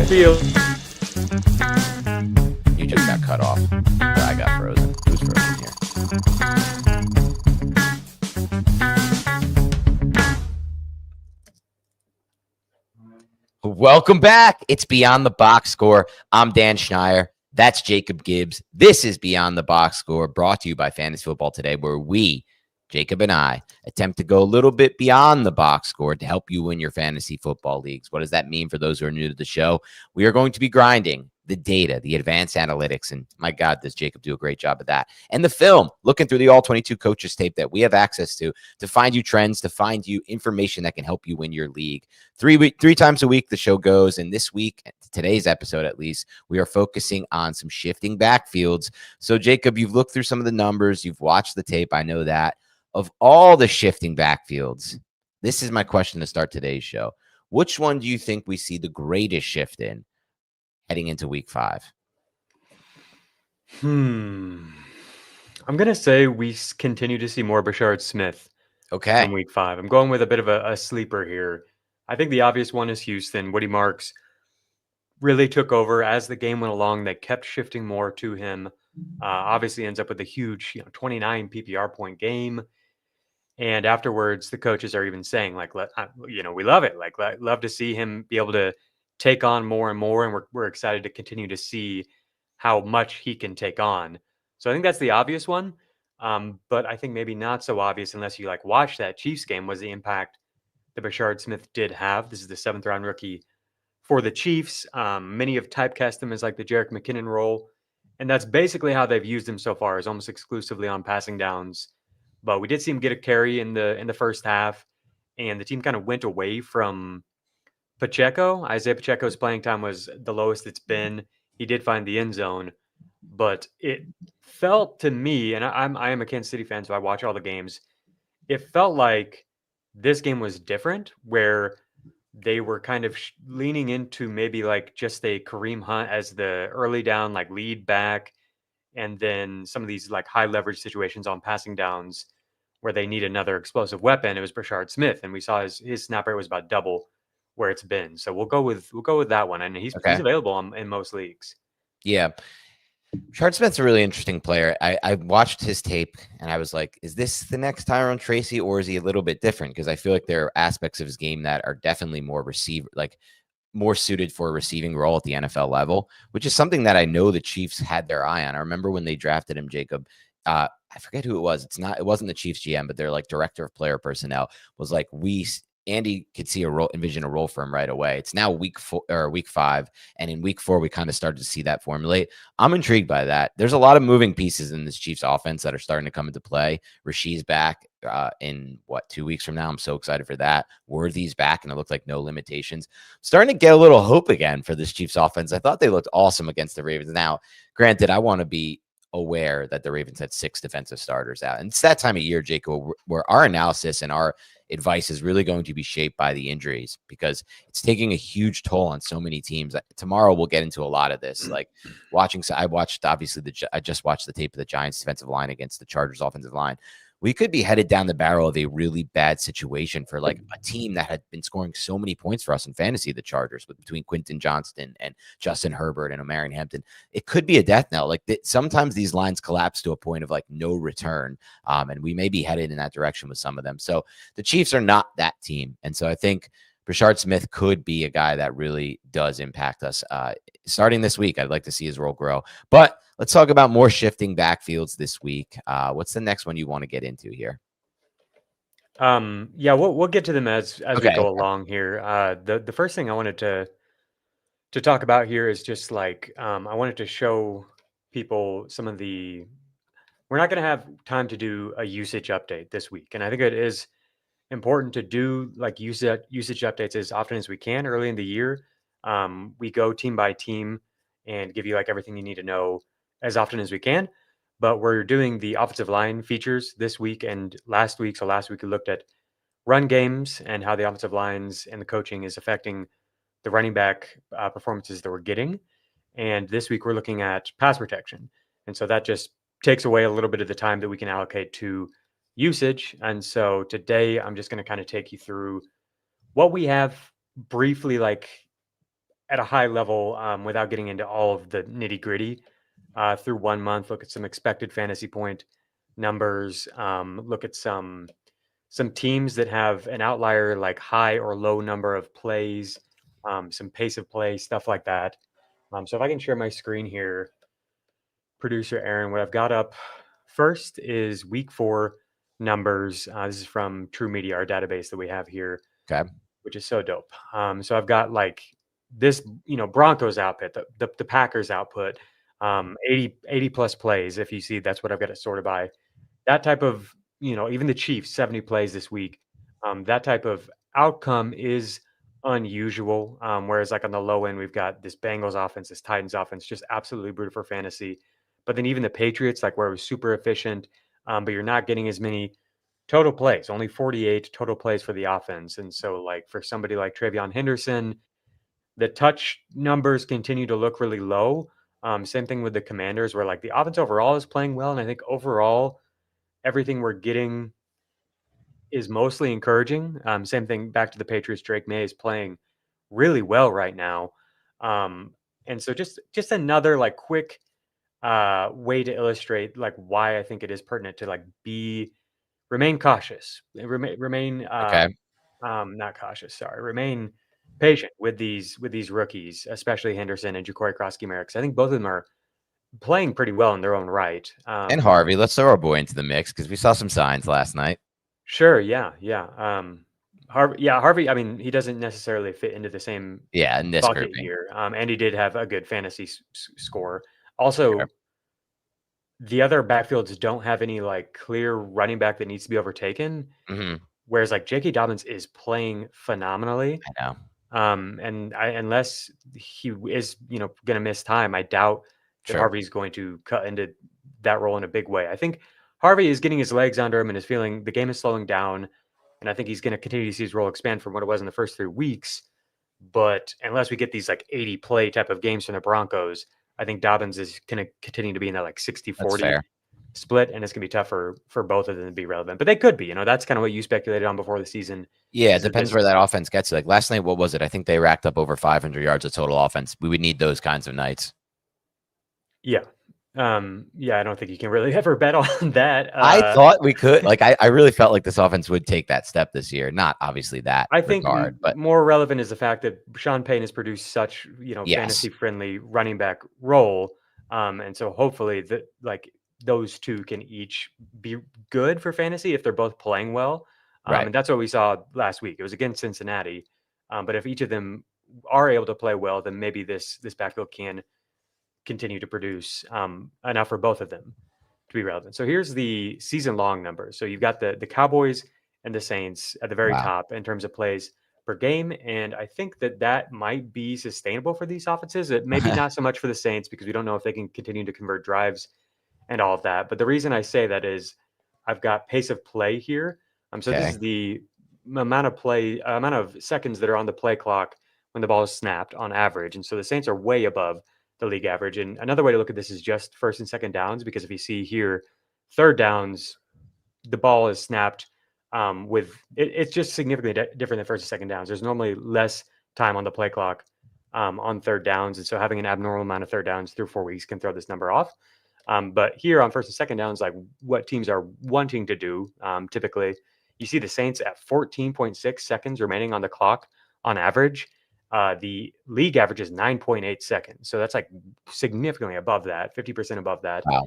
Field. You just got cut off. I got frozen. Who's frozen here? Welcome back. It's Beyond the Box Score. I'm Dan Schneier. That's Jacob Gibbs. This is Beyond the Box Score, brought to you by Fantasy Football Today, where we, Jacob and I, attempt to go a little bit beyond the box score to help you win your fantasy football leagues. What does that mean for those who are new to the show? We are going to be grinding the data, the advanced analytics, and my God, does Jacob do a great job of that. And the film, looking through the all 22 coaches tape that we have access to find you trends, to find you information that can help you win your league. Three times a week the show goes, and this week, today's episode at least, we are focusing on some shifting backfields. So Jacob, you've looked through some of the numbers, you've watched the tape, I know that. Of all the shifting backfields, this is my question to start today's show. Which one do you think we see the greatest shift in heading into week 5? I'm going to say we continue to see more Brashard Smith in week 5. I'm going with a bit of a sleeper here. I think the obvious one is Houston. Woody Marks really took over as the game went along. They kept shifting more to him. Obviously ends up with a huge 29 PPR point game. And afterwards, the coaches are even saying, like, we love it. Like, love to see him be able to take on more and more. And we're excited to continue to see how much he can take on. So I think that's the obvious one. But I think maybe not so obvious unless you watch that Chiefs game was the impact that Brashard Smith did have. This is the 7th round rookie for the Chiefs. Many have typecast him as like the Jerick McKinnon role. And that's basically how they've used him so far, is almost exclusively on passing downs. But we did see him get a carry in the first half, and the team kind of went away from Pacheco. Isaiah Pacheco's playing time was the lowest it's been. He did find the end zone, but it felt to me, and I am a Kansas City fan, so I watch all the games. It felt like this game was different, where they were kind of leaning into maybe like just a Kareem Hunt as the early down lead back. And then some of these high leverage situations on passing downs where they need another explosive weapon. It was Brashard Smith, and we saw his snap rate was about double where it's been. So we'll go with that one, and he's available in most leagues. Yeah, Brashard Smith's a really interesting player. I watched his tape, and I was like, is this the next Tyrone Tracy, or is he a little bit different? Because I feel like there are aspects of his game that are definitely more suited for a receiving role at the NFL level, which is something that I know the Chiefs had their eye on. I remember when they drafted him, Jacob, I forget who it was. It wasn't the Chiefs GM, but their director of player personnel was like, Andy could envision a role for him right away. It's now week 5. And in week 4, we kind of started to see that formulate. I'm intrigued by that. There's a lot of moving pieces in this Chiefs offense that are starting to come into play. Rasheed's back in 2 weeks from now. I'm so excited for that. Worthy's back, and it looked like no limitations. Starting to get a little hope again for this Chiefs offense. I thought they looked awesome against the Ravens. Now, granted, I want to be aware that the Ravens had 6 defensive starters out. And it's that time of year, Jacob, where our analysis and our advice is really going to be shaped by the injuries, because it's taking a huge toll on so many teams. Tomorrow we'll get into a lot of this. I just watched the tape of the Giants defensive line against the Chargers offensive line. We could be headed down the barrel of a really bad situation for a team that had been scoring so many points for us in fantasy, the Chargers, between Quentin Johnston and Justin Herbert and Omarion Hampton. It could be a death knell. Sometimes these lines collapse to a point of no return, and we may be headed in that direction with some of them. So the Chiefs are not that team. And so I think Brashard Smith could be a guy that really does impact us. Starting this week, I'd like to see his role grow. But let's talk about more shifting backfields this week. What's the next one you want to get into here? Yeah, we'll get to them as we go along here. The first thing I wanted to talk about here is just I wanted to show people some of the. We're not going to have time to do a usage update this week, and I think it is important to do usage updates as often as we can early in the year. We go team by team and give you everything you need to know as often as we can. But we're doing the offensive line features this week and last week. So last week we looked at run games and how the offensive lines and the coaching is affecting the running back performances that we're getting. And this week we're looking at pass protection. And so that just takes away a little bit of the time that we can allocate to usage. And so today I'm just going to kind of take you through what we have briefly at a high level, without getting into all of the nitty gritty, through 1 month, look at some expected fantasy point numbers, look at some teams that have an outlier like high or low number of plays, some pace of play, stuff like that. So if I can share my screen here, producer Aaron, what I've got up first is week 4 numbers. This is from True Media, our database that we have here, Okay. which is so dope. So I've got like this, Broncos output, the Packers output, 80 plus plays. If you see, that's what I've got it sorted by. That type of, even the Chiefs, 70 plays this week. That type of outcome is unusual. Whereas like on the low end, we've got this Bengals offense, this Titans offense, just absolutely brutal for fantasy. But then even the Patriots, like where it was super efficient, but you're not getting as many total plays, only 48 total plays for the offense. And so like for somebody like Travion Henderson, the touch numbers continue to look really low. Same thing with the Commanders, where like the offense overall is playing well. And I think overall, everything we're getting is mostly encouraging. Same thing back to the Patriots. Drake May is playing really well right now. And so just another like quick way to illustrate like why I think it is pertinent to like remain cautious, remain Okay. not cautious, sorry, remain patient with these rookies, especially Henderson and Ja'Cory Krosky-Merrick. I think both of them are playing pretty well in their own right. And Harvey, let's throw our boy into the mix because we saw some signs last night. Sure, yeah. Harvey. I mean, he doesn't necessarily fit into the same in this bucket grouping here. And he did have a good fantasy score. Also, the other backfields don't have any like clear running back that needs to be overtaken. Mm-hmm. Whereas like J.K. Dobbins is playing phenomenally. I know. Unless he is, going to miss time, I doubt that Harvey's going to cut into that role in a big way. I think Harvey is getting his legs under him and is feeling the game is slowing down. And I think he's going to continue to see his role expand from what it was in the first 3 weeks. But unless we get these like 80 play type of games from the Broncos, I think Dobbins is going to continue to be in that like 60-40 split, and it's going to be tough for both of them to be relevant. But they could be. That's kind of what you speculated on before the season. Yeah, it depends where that offense gets to. Like last night, what was it? I think they racked up over 500 yards of total offense. We would need those kinds of nights. Yeah. I don't think you can really ever bet on that. I thought we could. Like, I really felt like this offense would take that step this year. Not obviously that I think but more relevant is the fact that Sean Payton has produced such, fantasy-friendly running back role. And so hopefully that like those two can each be good for fantasy if they're both playing well. And that's what we saw last week. It was against Cincinnati. But if each of them are able to play well, then maybe this backfield can continue to produce enough for both of them to be relevant. So here's the season-long numbers. So you've got the Cowboys and the Saints at the very top in terms of plays per game. And I think that might be sustainable for these offenses. It maybe not so much for the Saints because we don't know if they can continue to convert drives and all of that. But the reason I say that is I've got pace of play here. So this is the amount of seconds that are on the play clock when the ball is snapped on average. And so the Saints are way above the league average. And another way to look at this is just first and second downs, because if you see here, third downs, the ball is snapped it's just significantly different than first and second downs. There's normally less time on the play clock on third downs. And so having an abnormal amount of third downs through 4 weeks can throw this number off. But here on first and second downs, like what teams are wanting to do, typically, you see the Saints at 14.6 seconds remaining on the clock on average. The league average is 9.8 seconds. So that's like significantly above that, 50% above that. Wow.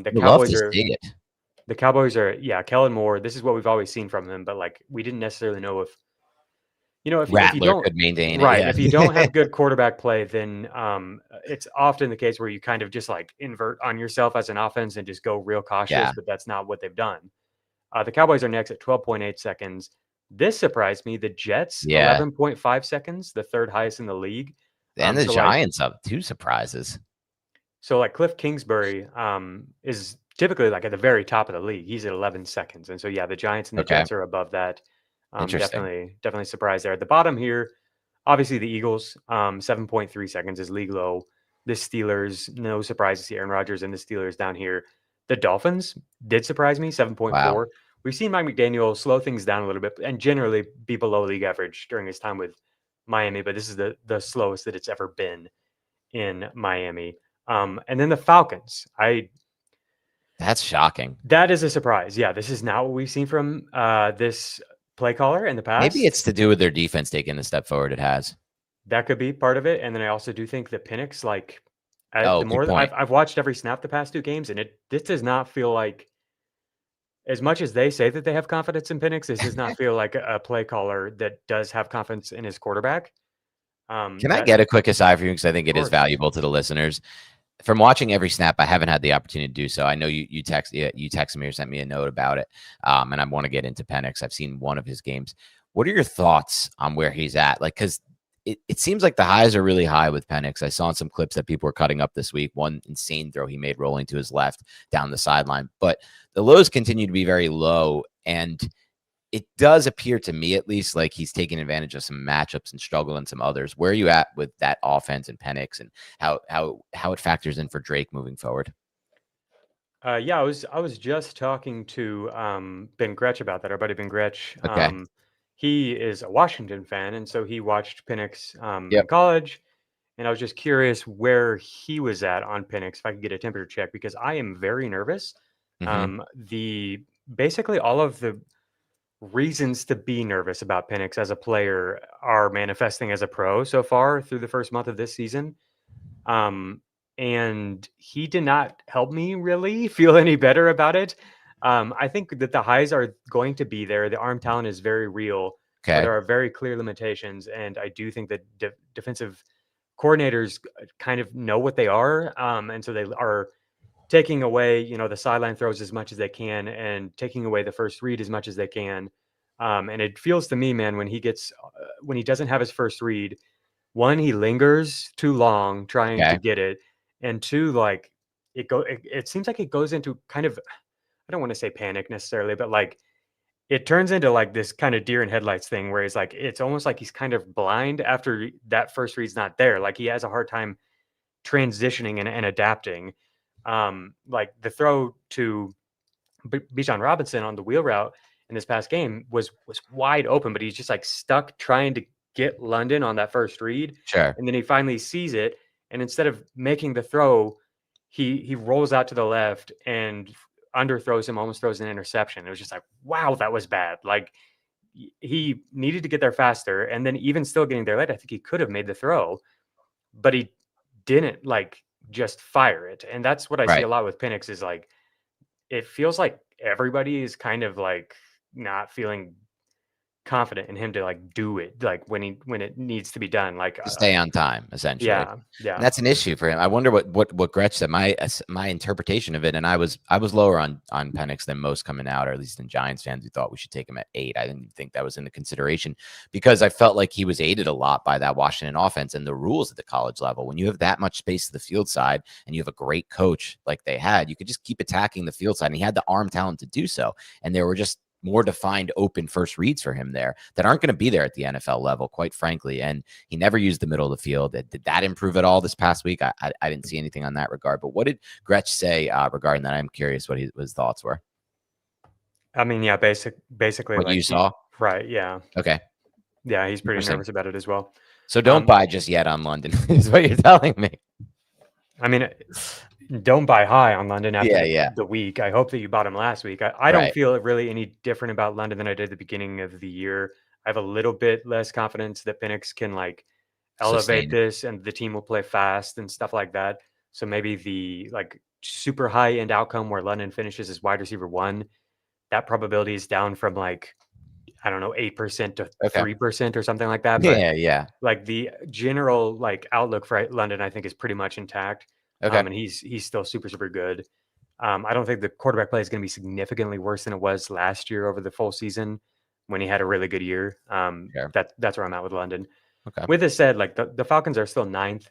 The Cowboys are, Kellen Moore. This is what we've always seen from him, but like we didn't necessarily know if you don't could maintain if you don't have good quarterback play, then it's often the case where you kind of just like invert on yourself as an offense and just go real cautious, but that's not what they've done. The Cowboys are next at 12.8 seconds. This surprised me. The Jets, 11.5 seconds, the third highest in the league. And the Giants have 2 surprises. So like Cliff Kingsbury is typically like at the very top of the league. He's at 11 seconds. And so, the Giants and the Jets are above that. Definitely surprised there. At the bottom here, obviously the Eagles, 7.3 seconds is league low. The Steelers, no surprises here. Aaron Rodgers and the Steelers down here. The Dolphins did surprise me, 7.4. Wow. We've seen Mike McDaniel slow things down a little bit and generally be below league average during his time with Miami, but this is the slowest that it's ever been in Miami. And then the Falcons. That's shocking. That is a surprise. Yeah, this is not what we've seen from this play caller in the Maybe past. it's to do with their defense taking the step forward it has. That could be part of it. And then I also do think that Pennix, like, Oh, the good more point. I've watched every snap the past 2 games, and this does not feel like, as much as they say that they have confidence in Pennix, this does not feel like a play caller that does have confidence in his quarterback. Can I That get a quick aside for you? Because I think Of it is course. valuable to the listeners. From watching every snap, I haven't had the opportunity to do so. I know you texted me or sent me a note about it, and I want to get into Pennix. I've seen one of his games. What are your thoughts on where he's at? Like, because it seems like the highs are really high with Pennix. I saw in some clips that people were cutting up this week. One insane throw he made rolling to his left down the sideline, but the lows continue to be very low, and it does appear to me, at least, like he's taking advantage of some matchups and struggle in some others. Where are you at with that offense and Pennix, and how it factors in for Drake moving forward? Yeah, I was just talking to Ben Gretch about that. Our buddy Ben Gretch. Okay. He is a Washington fan, and so he watched Penix in Yep. college. And I was just curious where he was at on Penix, if I could get a temperature check, because I am very nervous. Mm-hmm. The Basically all of the reasons to be nervous about Penix as a player are manifesting as a pro so far through the first month of this season. Um, and he did not help me really feel any better about it. I think that the highs are going to be there. The arm talent is very real, but Okay. there are very clear limitations. And I do think that defensive coordinators kind of know what they are. And so they are taking away, the sideline throws as much as they can and taking away the first read as much as they can. And it feels to me, man, when he doesn't have his first read, one, he lingers too long trying to Okay. get it, and two, like it seems like it goes into kind of, I don't want to say panic necessarily, but like it turns into like this kind of deer in headlights thing where he's like, it's almost like he's kind of blind after that first read's not there. Like he has a hard time transitioning and adapting. Like the throw to Bijan Robinson on the wheel route in this past game was wide open, but he's just like stuck trying to get London on that first read, Sure. and then he finally sees it, and instead of making the throw, he rolls out to the left and underthrows him, almost throws an interception. It was just like, wow, that was bad. Like he needed to get there faster, and then even still getting there late, I think he could have made the throw, but he didn't like just fire it, and that's what I see Right. a lot with Penix is like it feels like everybody is kind of like not feeling confident in him to like do it like when it needs to be done. Like, To stay on time, essentially. yeah, And yeah. that's an issue for him. I wonder what Gretsch said. My interpretation of it, and I was lower on Penix than most coming out, or at least in Giants fans who thought we should take him at 8. I didn't think that was in the consideration because I felt like he was aided a lot by that Washington offense and the rules at the college level. When you have that much space to the field side and you have a great coach like they had, you could just keep attacking the field side, and he had the arm talent to do so. And there were just more defined open first reads for him there that aren't going to be there at the NFL level, quite frankly. And he never used the middle of the field. Did that improve at all this past week? I didn't see anything on that regard. But what did Gretsch say regarding that? I'm curious what his thoughts were. I mean, yeah, basically What like you saw? right, yeah. Okay, Yeah, he's pretty interesting. nervous about it as well. So don't Um, buy just yet on London, is what you're telling me. I mean, don't buy high on London after Yeah, the yeah, the week. I hope that you bought him last week. I don't right. feel really any different about London than I did at the beginning of the year. I have a little bit less confidence that Penix can like elevate Sustain. this and the team will play fast and stuff like that. So maybe the like super high end outcome where London finishes as wide receiver 1, that probability is down from like, I don't know, 8% to Okay. 3% or something like that. But Yeah, yeah. like the general like outlook for London, I think is pretty much intact. Okay. And he's still super, super good. I don't think the quarterback play is going to be significantly worse than it was last year over the full season when he had a really good year. Sure. That's where I'm at with London. Okay. With this said, like the Falcons are still ninth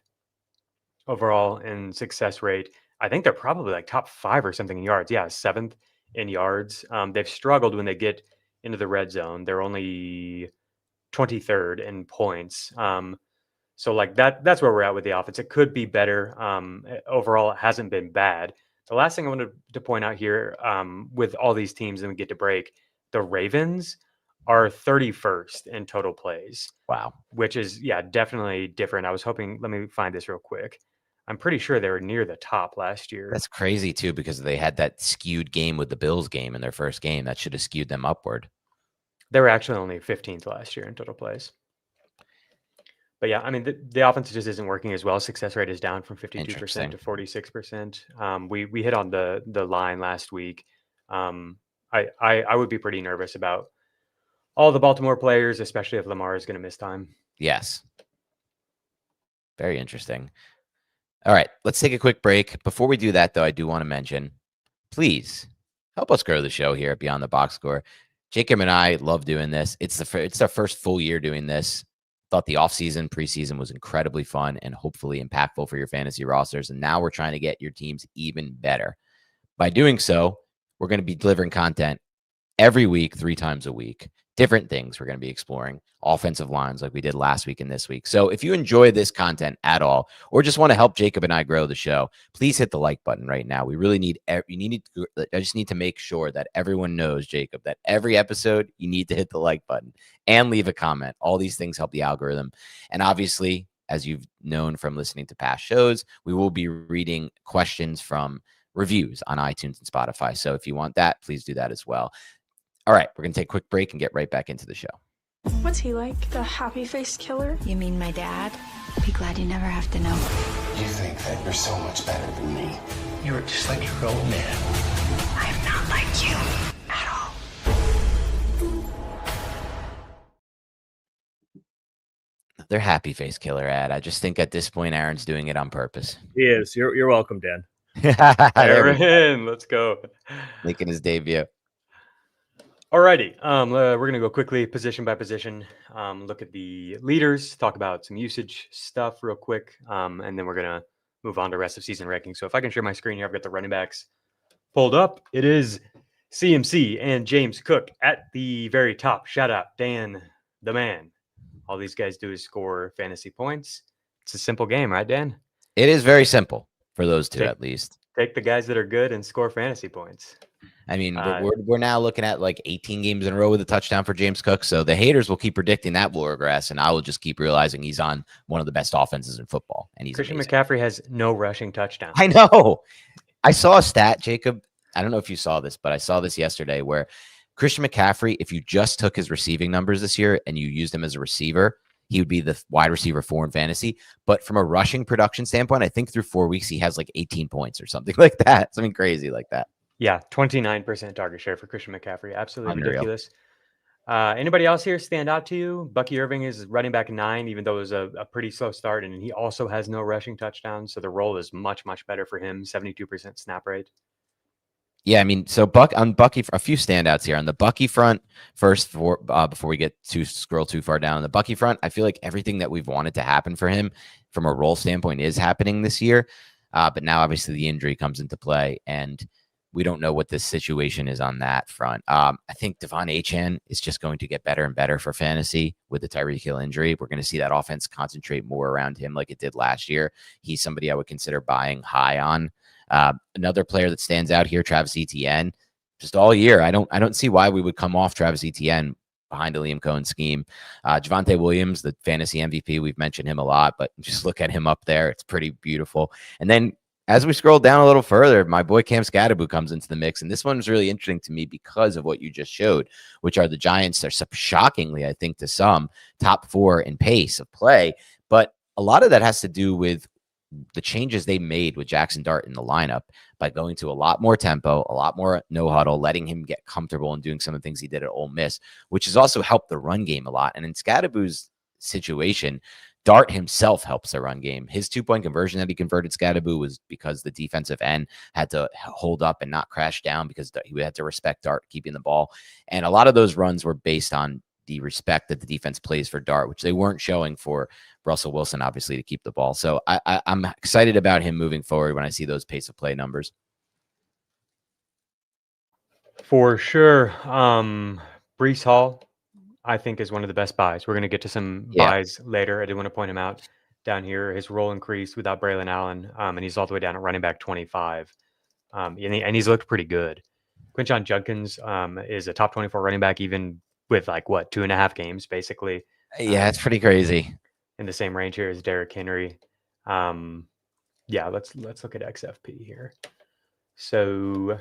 overall in success rate. I think they're probably like top 5 or something in yards. Yeah, 7th in yards. They've struggled when they get into the red zone. They're only 23rd in points. So like that's where we're at with the offense. It could be better. Overall, it hasn't been bad. The last thing I wanted to point out here, with all these teams, and we get to break, the Ravens are 31st in total plays. Wow. Which is, definitely different. I was hoping, let me find this real quick. I'm pretty sure they were near the top last year. That's crazy too, because they had that skewed game with the Bills game in their first game. That should have skewed them upward. They were actually only 15th last year in total plays. But yeah, I mean, the offense just isn't working as well. Success rate is down from 52% to 46%. We hit on the line last week. I would be pretty nervous about all the Baltimore players, especially if Lamar is going to miss time. Yes. Very interesting. All right, let's take a quick break. Before we do that, though, I do want to mention, please help us grow the show here at Beyond the Box Score. Jacob and I love doing this. It's our first full year doing this. Thought the offseason, preseason was incredibly fun and hopefully impactful for your fantasy rosters. And now we're trying to get your teams even better. By doing so, we're going to be delivering content every week, 3 times a week. Different things we're going to be exploring, offensive lines like we did last week and this week. So if you enjoy this content at all, or just want to help Jacob and I grow the show, please hit the like button right now. We really need, I just need to make sure that everyone knows, Jacob, that every episode you need to hit the like button and leave a comment. All these things help the algorithm. And obviously, as you've known from listening to past shows, we will be reading questions from reviews on iTunes and Spotify. So if you want that, please do that as well. All right, we're going to take a quick break and get right back into the show. What's he like? The happy-faced killer? You mean my dad? Be glad you never have to know. You think that you're so much better than me. You're just like your old man. I am not like you at all. Their happy face killer ad. I just think at this point, Aaron's doing it on purpose. He is. You're welcome, Dan. Aaron, let's go. Making his debut. Alrighty, we're going to go quickly position by position, look at the leaders, talk about some usage stuff real quick, and then we're going to move on to rest of season rankings. So if I can share my screen here, I've got the running backs pulled up. It is CMC and James Cook at the very top. Shout out Dan, the man. All these guys do is score fantasy points. It's a simple game, right, Dan? It is very simple for those two, at least. Take the guys that are good and score fantasy points. I mean, we're now looking at like 18 games in a row with a touchdown for James Cook. So the haters will keep predicting that will regress, and I will just keep realizing he's on one of the best offenses in football. And he's Christian amazing. McCaffrey has no rushing touchdowns. I know. I saw a stat, Jacob. I don't know if you saw this, but I saw this yesterday where Christian McCaffrey, if you just took his receiving numbers this year and you used him as a receiver, he would be the wide receiver 4 in fantasy. But from a rushing production standpoint, I think through 4 weeks, he has like 18 points or something like that. Something crazy like that. Yeah, 29% target share for Christian McCaffrey. Absolutely ridiculous. Anybody else here stand out to you? Bucky Irving is running back 9, even though it was a pretty slow start, and he also has no rushing touchdowns. So the role is much, much better for him. 72% snap rate. Yeah, I mean, so Bucky, a few standouts here on the Bucky front. First, before we get to scroll too far down on the Bucky front, I feel like everything that we've wanted to happen for him from a role standpoint is happening this year. But now, obviously, the injury comes into play, and we don't know what this situation is on that front. I think Devon Achane is just going to get better and better for fantasy with the Tyreek Hill injury. We're going to see that offense concentrate more around him like it did last year. He's somebody I would consider buying high on. Another player that stands out here, Travis Etienne, just all year. I don't see why we would come off Travis Etienne behind a Liam Cohen scheme. Javonte Williams, the fantasy MVP, we've mentioned him a lot, but just look at him up there. It's pretty beautiful. And then as we scroll down a little further, my boy Cam Scadaboo comes into the mix. And this one was really interesting to me because of what you just showed, which are the Giants are shockingly, I think, to some, top 4 in pace of play. But a lot of that has to do with the changes they made with Jackson Dart in the lineup by going to a lot more tempo, a lot more no huddle, letting him get comfortable and doing some of the things he did at Ole Miss, which has also helped the run game a lot. And in Scadaboo's situation, Dart himself helps the run game. His 2-point conversion that he converted Scadaboo was because the defensive end had to hold up and not crash down because he had to respect Dart keeping the ball. And a lot of those runs were based on the respect that the defense plays for Dart, which they weren't showing for Russell Wilson, obviously, to keep the ball. So I'm excited about him moving forward when I see those pace of play numbers. For sure. Breece Hall, I think, is one of the best buys. We're going to get to some buys later. I did want to point him out down here. His role increased without Braylon Allen, and he's all the way down at running back 25. And he's looked pretty good. Quinshon Judkins is a top 24 running back, even with like what 2.5 games basically. Yeah, it's pretty crazy. In the same range here as Derrick Henry. Yeah, let's look at XFP here. So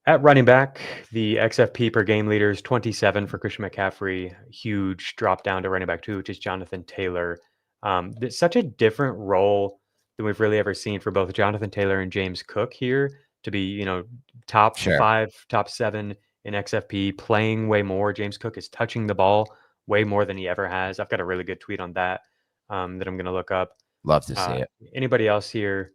at running back, the XFP per game leader is 27 for Christian McCaffrey. Huge drop down to running back 2, which is Jonathan Taylor. It's such a different role than we've really ever seen for both Jonathan Taylor and James Cook here to be, top 5, top 7 in XFP, playing way more. James Cook is touching the ball way more than he ever has. I've got a really good tweet on that that I'm going to look up. Love to see it. Anybody else here?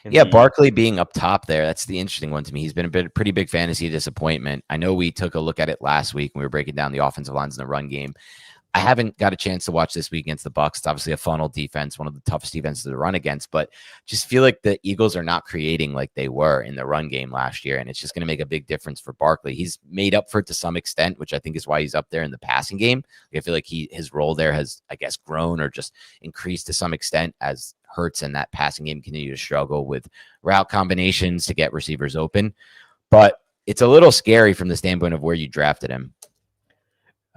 Yeah, Barkley being up top there. That's the interesting one to me. He's been a pretty big fantasy disappointment. I know we took a look at it last week when we were breaking down the offensive lines in the run game. I haven't got a chance to watch this week against the Bucs. It's obviously a funnel defense, one of the toughest defenses to run against, but just feel like the Eagles are not creating like they were in the run game last year, and it's just going to make a big difference for Barkley. He's made up for it to some extent, which I think is why he's up there in the passing game. I feel like his role there has, I guess, grown or just increased to some extent as Hurts and that passing game continue to struggle with route combinations to get receivers open. But it's a little scary from the standpoint of where you drafted him.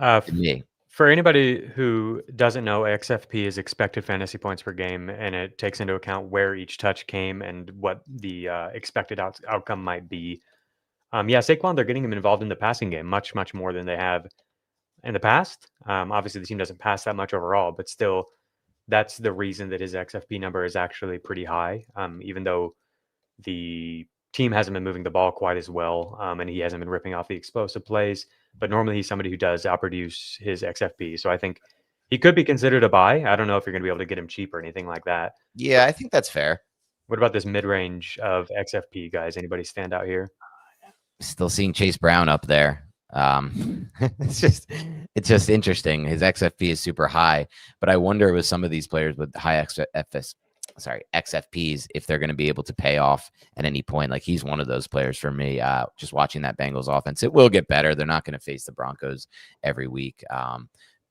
To me. For anybody who doesn't know, XFP is expected fantasy points per game, and it takes into account where each touch came and what the expected outcome might be. Saquon, they're getting him involved in the passing game much, much more than they have in the past. Obviously, the team doesn't pass that much overall, but still, that's the reason that his XFP number is actually pretty high, even though the team hasn't been moving the ball quite as well, and he hasn't been ripping off the explosive plays. But normally he's somebody who does outproduce his XFP. So I think he could be considered a buy. I don't know if you're going to be able to get him cheap or anything like that. Yeah, I think that's fair. What about this mid-range of XFP guys? Anybody stand out here? Still seeing Chase Brown up there. It's just interesting. His XFP is super high, but I wonder with some of these players with high XFPs, if they're going to be able to pay off at any point. Like he's one of those players for me. Just watching that Bengals offense, it will get better. They're not going to face the Broncos every week, or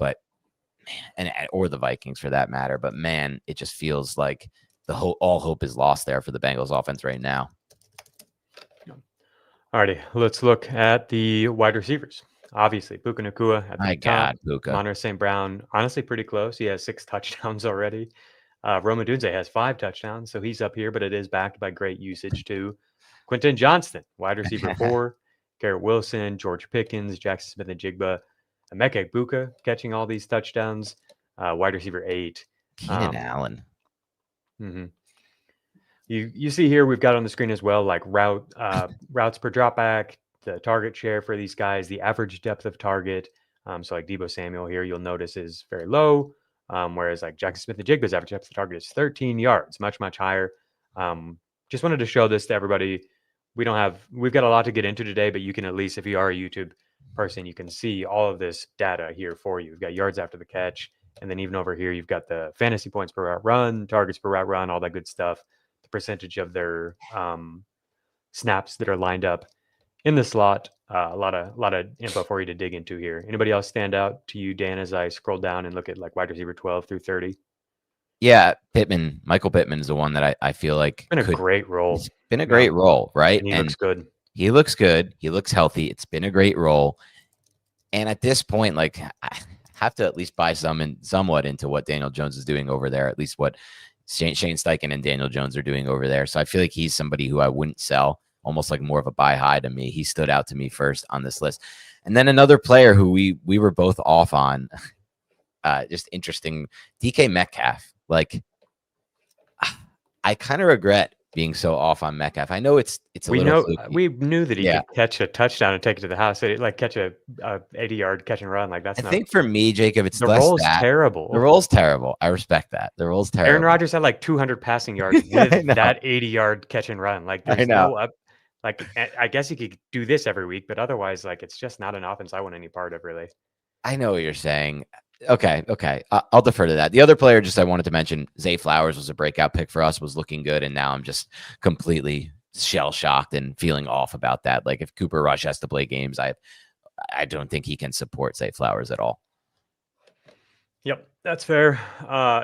the Vikings for that matter. But man, it just feels like all hope is lost there for the Bengals offense right now. Alrighty, let's look at the wide receivers. Obviously, Puka Nacua at the top. Puka. Monter St. Brown, honestly, pretty close. He has 6 touchdowns already. Rome Odunze has 5 touchdowns, so he's up here, but it is backed by great usage too. Quentin Johnston, wide receiver 4. Garrett Wilson, George Pickens, Jackson Smith-Njigba, Emeka Egbuka catching all these touchdowns. Wide receiver 8. Keenan Allen. Mm-hmm. You see here, we've got on the screen as well, like routes per dropback, the target share for these guys, the average depth of target. So like Deebo Samuel here, you'll notice is very low. Whereas like Jackson Smith-Njigba's average depth of target is 13 yards, much, much higher. Just wanted to show this to everybody. We've got a lot to get into today, but you can at least, if you are a YouTube person, you can see all of this data here for you. You've got yards after the catch. And then even over here, you've got the fantasy points per route run, targets per route run, all that good stuff. The percentage of their snaps that are lined up in the slot. A lot of info for you to dig into here. Anybody else stand out to you, Dan, as I scroll down and look at like wide receiver 12 through 30? Yeah, Michael Pittman is the one that I feel like been a great role. It's been a great role, right? And he looks good. He looks good. He looks healthy. It's been a great role. And at this point, like I have to at least buy somewhat into what Daniel Jones is doing over there, at least what Shane Steichen and Daniel Jones are doing over there. So I feel like he's somebody who I wouldn't sell, almost like more of a buy high to me. He stood out to me first on this list. And then another player who we were both off on, just interesting, DK Metcalf. Like, I kind of regret being so off on Metcalf. I know it's we knew that he could catch a touchdown and take it to the house. Like catch a 80-yard catch and run. Like that's. I think for me, Jacob, it's the less role's that. terrible. The role's terrible. I respect that. The role's terrible. Aaron Rodgers had like 200 passing yards with that 80-yard catch and run. Like there's I guess he could do this every week, but otherwise, like it's just not an offense I want any part of, really. I know what you're saying. Okay. I'll defer to that. The other player I wanted to mention, Zay Flowers was a breakout pick for us, was looking good, and now I'm just completely shell-shocked and feeling off about that. Like if Cooper Rush has to play games, I don't think he can support Zay Flowers at all. Yep, that's fair.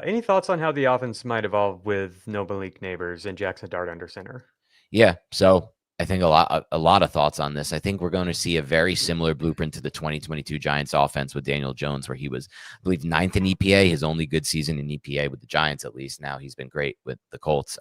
Any thoughts on how the offense might evolve with no Malik Neighbors and Jackson Dart under center? Yeah, so I think a lot of thoughts on this. I think we're going to see a very similar blueprint to the 2022 Giants offense with Daniel Jones, where he was, I believe, 9th in EPA, his only good season in EPA with the Giants, at least. Now he's been great with the Colts.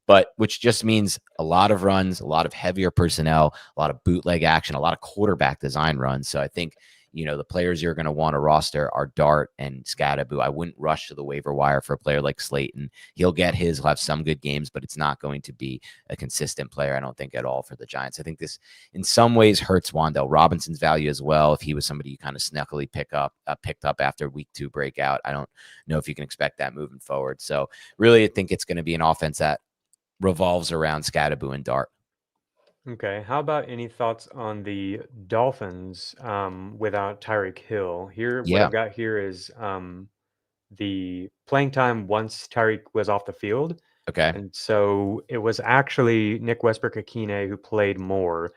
But which just means a lot of runs, a lot of heavier personnel, a lot of bootleg action, a lot of quarterback design runs. So I think, the players you're going to want to roster are Dart and Scadaboo. I wouldn't rush to the waiver wire for a player like Slayton. He'll have some good games, but it's not going to be a consistent player, I don't think, at all for the Giants. I think this in some ways hurts Wan'Dale Robinson's value as well. If he was somebody you kind of snuckily picked up after week 2 breakout, I don't know if you can expect that moving forward. So really, I think it's going to be an offense that revolves around Scadaboo and Dart. Okay. How about any thoughts on the Dolphins without Tyreek Hill? What I've got here is the playing time once Tyreek was off the field. Okay. And so it was actually Nick Westbrook-Akine who played more.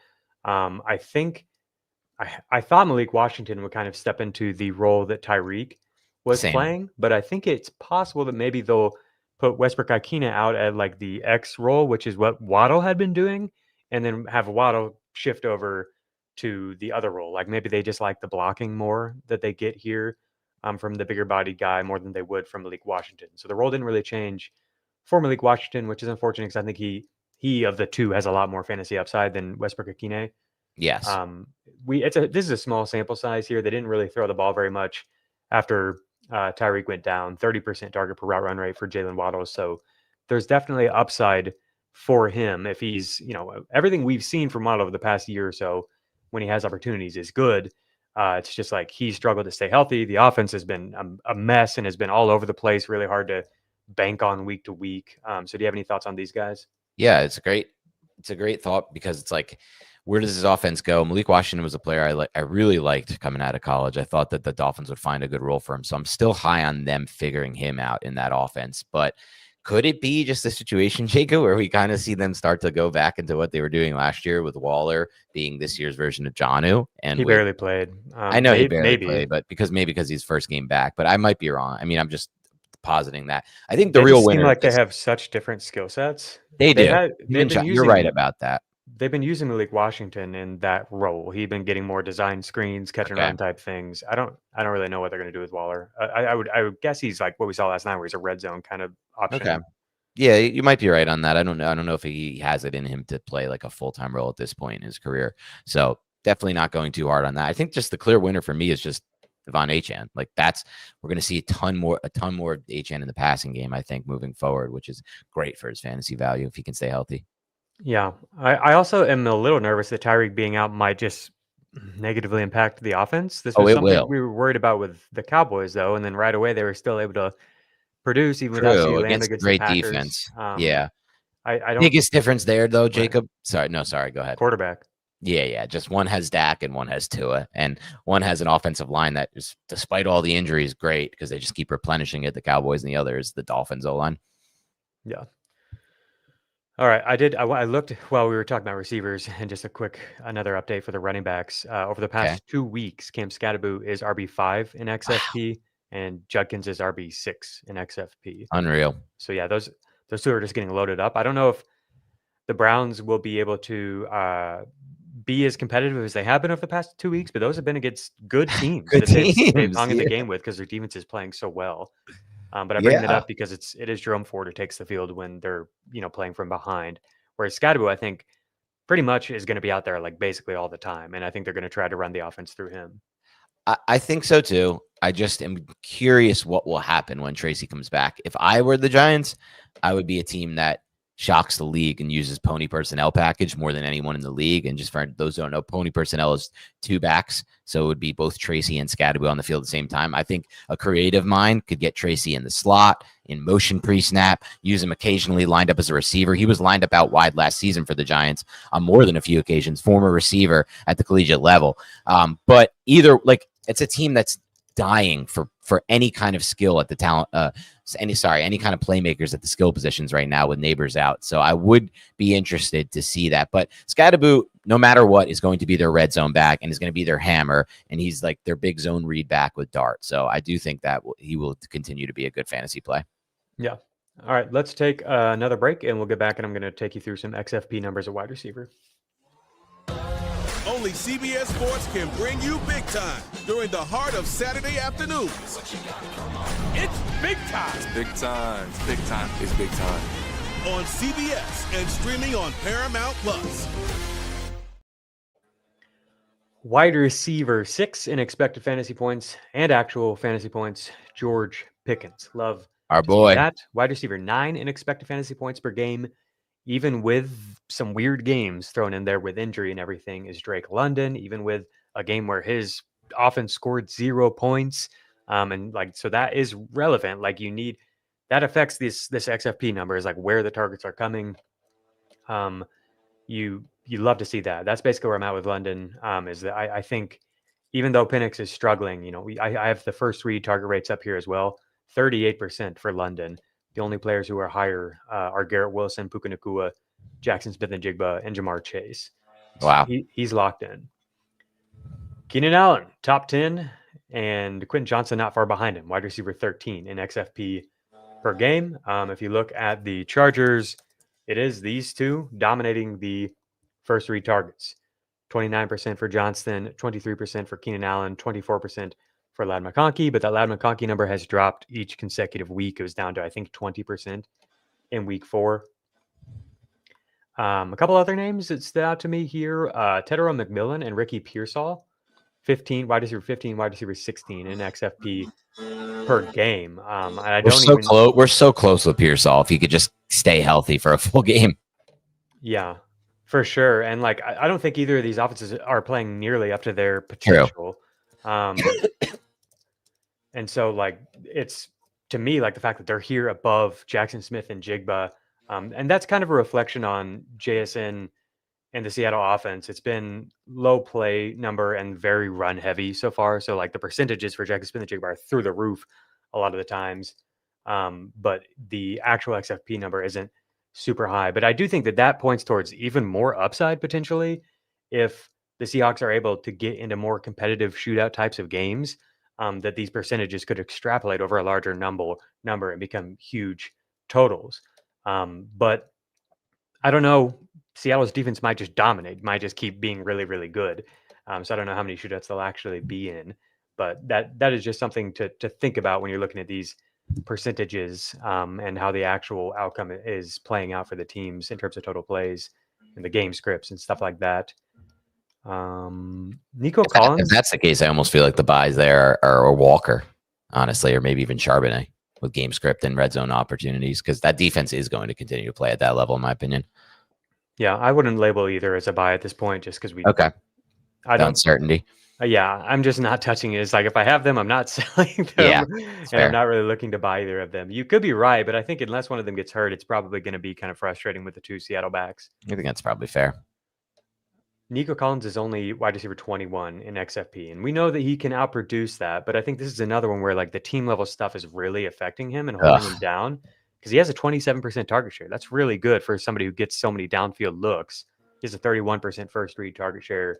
I thought Malik Washington would kind of step into the role that Tyreek was playing, but I think it's possible that maybe they'll put Westbrook-Akine out at like the X role, which is what Waddle had been doing, and then have Waddle shift over to the other role. Like maybe they just like the blocking more that they get here from the bigger body guy more than they would from Malik Washington. So the role didn't really change for Malik Washington, which is unfortunate because I think he of the two has a lot more fantasy upside than Westbrook-Akine. Yes. This is a small sample size here. They didn't really throw the ball very much after Tyreek went down. 30% target per route run rate for Jalen Waddle. So there's definitely upside for him if he's, everything we've seen from Waddle over the past year or so when he has opportunities is good. It's just like he struggled to stay healthy. The offense has been a mess and has been all over the place, really hard to bank on week to week. So do you have any thoughts on these guys? Yeah, it's a great thought because it's like, where does this offense go? Malik Washington was a player I really liked coming out of college. I thought that the Dolphins would find a good role for him. So I'm still high on them figuring him out in that offense. But could it be just a situation, Jacob, where we kind of see them start to go back into what they were doing last year with Waller being this year's version of Jonnu? And he barely played. I know he barely played, but because he's first game back. But I might be wrong. I mean, I'm just positing that. I think the real winner. Seem like they have such different skill sets. They do. You're right about that. They've been using Malik Washington in that role. He's been getting more design screens, catch and run type things. I don't really know what they're going to do with Waller. I would guess he's like what we saw last night, where he's a red zone kind of option. Okay. Yeah, you might be right on that. I don't know if he has it in him to play like a full-time role at this point in his career. So definitely not going too hard on that. I think just the clear winner for me is just Devon Achane. Like we're going to see a ton more of Achane in the passing game, I think, moving forward, which is great for his fantasy value if he can stay healthy. Yeah. I also am a little nervous that Tyreek being out might just negatively impact the offense. This was something we were worried about with the Cowboys, though, and then right away they were still able to produce even without CeeDee Lamb against great the defense. I don't. Biggest difference there, though, Jacob. Sorry, go ahead. Quarterback. Yeah. Just one has Dak and one has Tua, and one has an offensive line that is, despite all the injuries, great because they just keep replenishing it. The Cowboys and the others, the Dolphins O-line. Yeah. All right. I looked while we were talking about receivers, and just another update for the running backs. Over the past 2 weeks, Cam Scadaboo is RB5 in XFP, and Judkins is RB6 in XFP. Unreal. So yeah, those two are just getting loaded up. I don't know if the Browns will be able to be as competitive as they have been over the past 2 weeks, but those have been against good teams. They've hung in the game with because their defense is playing so well. But I bring that up because it is Jerome Ford who takes the field when they're playing from behind. Whereas Scadaboo, I think, pretty much is going to be out there like basically all the time, and I think they're going to try to run the offense through him. I think so too. I just am curious what will happen when Tracy comes back. If I were the Giants, I would be a team that shocks the league and uses pony personnel package more than anyone in the league. And just for those who don't know, pony personnel is 2 backs. So it would be both Tracy and Scadaboo on the field at the same time. I think a creative mind could get Tracy in the slot, in motion pre-snap, use him occasionally lined up as a receiver. He was lined up out wide last season for the Giants on more than a few occasions, former receiver at the collegiate level. But either it's a team that's dying for any kind of skill at the talent, any kind of playmakers at the skill positions right now with Neighbors out. So I would be interested to see that. But Scadaboo, no matter what, is going to be their red zone back and is going to be their hammer. And he's like their big zone read back with Dart. So I do think that he will continue to be a good fantasy play. Yeah. All right, let's take another break, and we'll get back, and I'm going to take you through some XFP numbers at wide receiver. Only CBS Sports can bring you big time during the heart of Saturday afternoons. It's big time. It's big time. It's big time. It's big time. On CBS and streaming on Paramount Plus. Wide receiver 6 in expected fantasy points and actual fantasy points, George Pickens. Love our boy. That. Wide receiver 9 in expected fantasy points per game, even with some weird games thrown in there with injury and everything, is Drake London, even with a game where his offense scored 0 points. And like, so that is relevant. Like, you need that affects this XFP number, is like where the targets are coming. You love to see that. That's basically where I'm at with London. Is that I think even though Pennix is struggling, you know, I have the first read target rates up here as well. 38% for London. The only players who are higher are Garrett Wilson, Puka Nacua, Jackson Smith-Njigba, and Jamar Chase. Wow. So he's locked in. Keenan Allen, top 10, and Quentin Johnson not far behind him, wide receiver 13 in XFP per game. If you look at the Chargers, it is these two dominating the first read targets. 29% for Johnston, 23% for Keenan Allen, 24% for Ladd McConkey, but that Ladd McConkey number has dropped each consecutive week. It was down to, I think, 20% in week 4. A couple other names that stood out to me here, Tedero McMillan and Ricky Pearsall, 15, wide receiver 15, wide receiver 16 in XFP per game. And we're so close with Pearsall. If he could just stay healthy for a full game. Yeah, for sure. And like, I don't think either of these offenses are playing nearly up to their potential. And so, like, it's, to me, like the fact that they're here above Jackson Smith and Jigba, and that's kind of a reflection on JSN and the Seattle offense. It's been low play number and very run heavy so far. So, like, the percentages for Jackson Smith and Jigba are through the roof a lot of the times, but the actual XFP number isn't super high. But I do think that points towards even more upside potentially if the Seahawks are able to get into more competitive shootout types of games. That these percentages could extrapolate over a larger number and become huge totals. But I don't know. Seattle's defense might just dominate, might just keep being really, really good. So I don't know how many shootouts they'll actually be in. But that is just something to think about when you're looking at these percentages and how the actual outcome is playing out for the teams in terms of total plays and the game scripts and stuff like that. Nico Collins. If that's the case, I almost feel like the buys there are Walker, honestly, or maybe even Charbonnet with game script and red zone opportunities, because that defense is going to continue to play at that level, in my opinion. Yeah, I wouldn't label either as a buy at this point, just because I don't uncertainty. Yeah, I'm just not touching it. It's like if I have them, I'm not selling them. Yeah, and fair. I'm not really looking to buy either of them. You could be right, but I think unless one of them gets hurt, it's probably going to be kind of frustrating with the two Seattle backs. I think that's probably fair. Nico Collins is only wide receiver 21 in XFP, and we know that he can outproduce that, but I think this is another one where like the team level stuff is really affecting him and holding him down, because he has a 27% target share. That's really good for somebody who gets so many downfield looks. He has a 31% first read target share.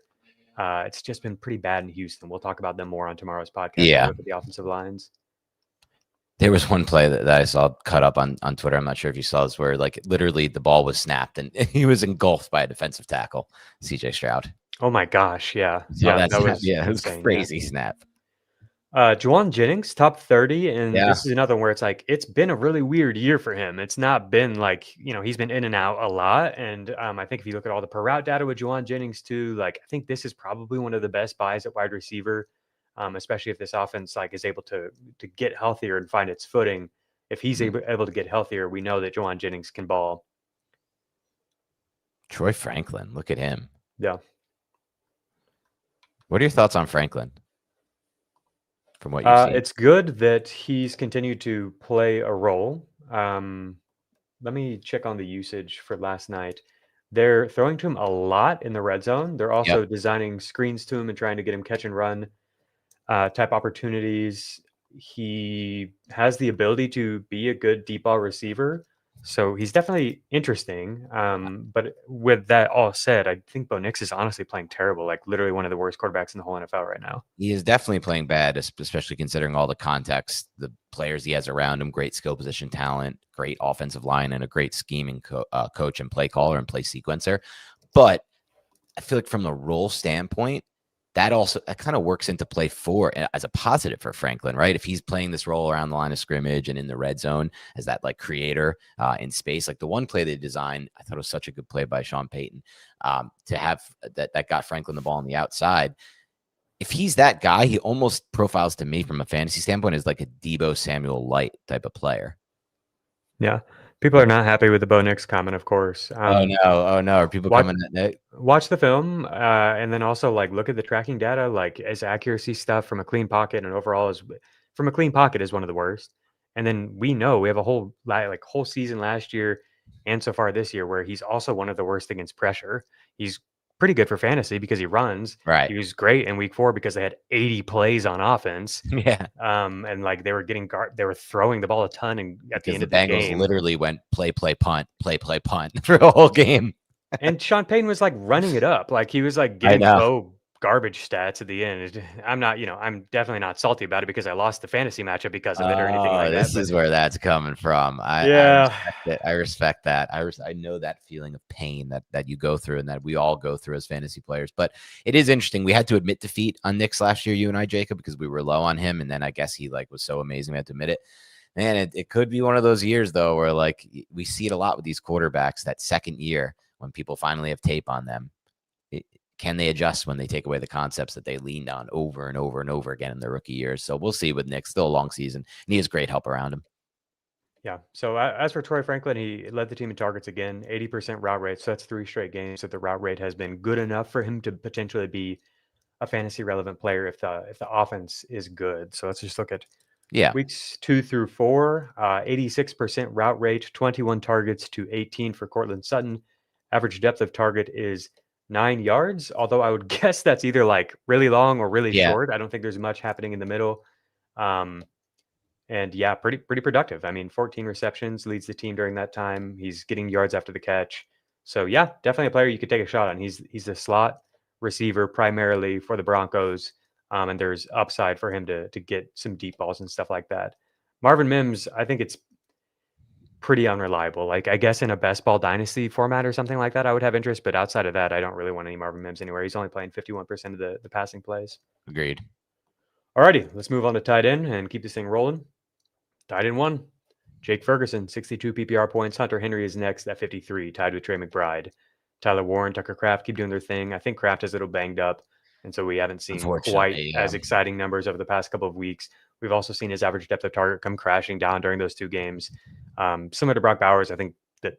It's just been pretty bad in Houston. We'll talk about them more on tomorrow's podcast. Yeah. Look at the offensive lines. There was one play that I saw cut up on Twitter. I'm not sure if you saw this, where like literally the ball was snapped and he was engulfed by a defensive tackle, CJ Stroud. Oh my gosh. Yeah. So yeah. It was crazy snap. Juwan Jennings, top 30. And this is another one where it's like, it's been a really weird year for him. It's not been like, he's been in and out a lot. And I think if you look at all the per route data with Juwan Jennings too, like, I think this is probably one of the best buys at wide receiver, especially if this offense like is able to get healthier and find its footing. If he's able to get healthier, we know that Juwan Jennings can ball. Troy Franklin, look at him. Yeah. What are your thoughts on Franklin? From what you've seen? It's good that he's continued to play a role. Let me check on the usage for last night. They're throwing to him a lot in the red zone. They're also designing screens to him and trying to get him catch and run type opportunities. He has the ability to be a good deep ball receiver. So he's definitely interesting. But with that all said, I think Bo Nix is honestly playing terrible, like literally one of the worst quarterbacks in the whole NFL right now. He is definitely playing bad, especially considering all the context, the players he has around him, great skill position talent, great offensive line, and a great scheming coach and play caller and play sequencer. But I feel like from the role standpoint, that kind of works into play as a positive for Franklin, right? If he's playing this role around the line of scrimmage and in the red zone as that like creator in space, like the one play they designed, I thought it was such a good play by Sean Payton to have that got Franklin the ball on the outside. If he's that guy, he almost profiles to me from a fantasy standpoint as like a Deebo Samuel light type of player. Yeah. People are not happy with the Bo Nix comment, of course. Oh no. Are people coming at Nick? Watch the film and then also like look at the tracking data, like as accuracy stuff from a clean pocket and overall is from a clean pocket is one of the worst. And then we know we have a whole season last year and so far this year where he's also one of the worst against pressure. He's pretty good for fantasy because he runs. Right. He was great in week 4 because they had 80 plays on offense. Yeah. And like they were they were throwing the ball a ton and at the end of the Bengals game literally went play, punt for a whole game. And Sean Payton was like running it up. Like he was like getting so garbage stats at the end. I'm not, I'm definitely not salty about it because I lost the fantasy matchup because of it or anything like that. This is where that's coming from. I respect that. I know that feeling of pain that you go through and that we all go through as fantasy players. But it is interesting. We had to admit defeat on Nix last year, you and I, Jacob, because we were low on him. And then I guess he like was so amazing we had to admit it. Man, it could be one of those years though where like we see it a lot with these quarterbacks that second year when people finally have tape on them. Can they adjust when they take away the concepts that they leaned on over and over and over again in their rookie years? So we'll see with Nick. Still a long season, and he has great help around him. Yeah. So as for Troy Franklin, he led the team in targets again, 80% route rate. So that's 3 straight games that the route rate has been good enough for him to potentially be a fantasy relevant player if the offense is good. So let's just look at weeks 2 through 4, 86% route rate, 21 targets to 18 for Cortland Sutton. Average depth of target is 9 yards, although I would guess that's either like really long or really short. I don't think there's much happening in the middle. And yeah, pretty productive. I mean, 14 receptions, leads the team during that time. He's getting yards after the catch. So yeah, definitely a player you could take a shot on. He's a slot receiver primarily for the Broncos. And there's upside for him to get some deep balls and stuff like that. Marvin Mims, I think it's pretty unreliable. Like I guess in a best ball dynasty format or something like that, I would have interest. But outside of that, I don't really want any Marvin Mims anywhere. He's only playing 51% of the passing plays. Agreed. Alrighty, let's move on to tight end and keep this thing rolling. Tight end 1, Jake Ferguson, 62 PPR points. Hunter Henry is next at 53, tied with Trey McBride. Tyler Warren, Tucker Kraft keep doing their thing. I think Kraft is a little banged up, and so we haven't seen quite as exciting numbers over the past couple of weeks. We've also seen his average depth of target come crashing down during those 2 games. Similar to Brock Bowers, I think that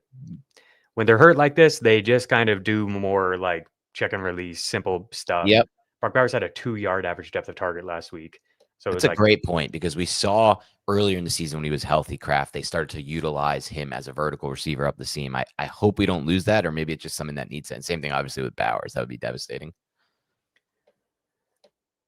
when they're hurt like this, they just kind of do more like check and release, simple stuff. Yep. Brock Bowers had a 2-yard average depth of target last week. So it's a great point because we saw earlier in the season when he was healthy, Kraft, they started to utilize him as a vertical receiver up the seam. I hope we don't lose that, or maybe it's just something that needs it. And same thing, obviously, with Bowers. That would be devastating.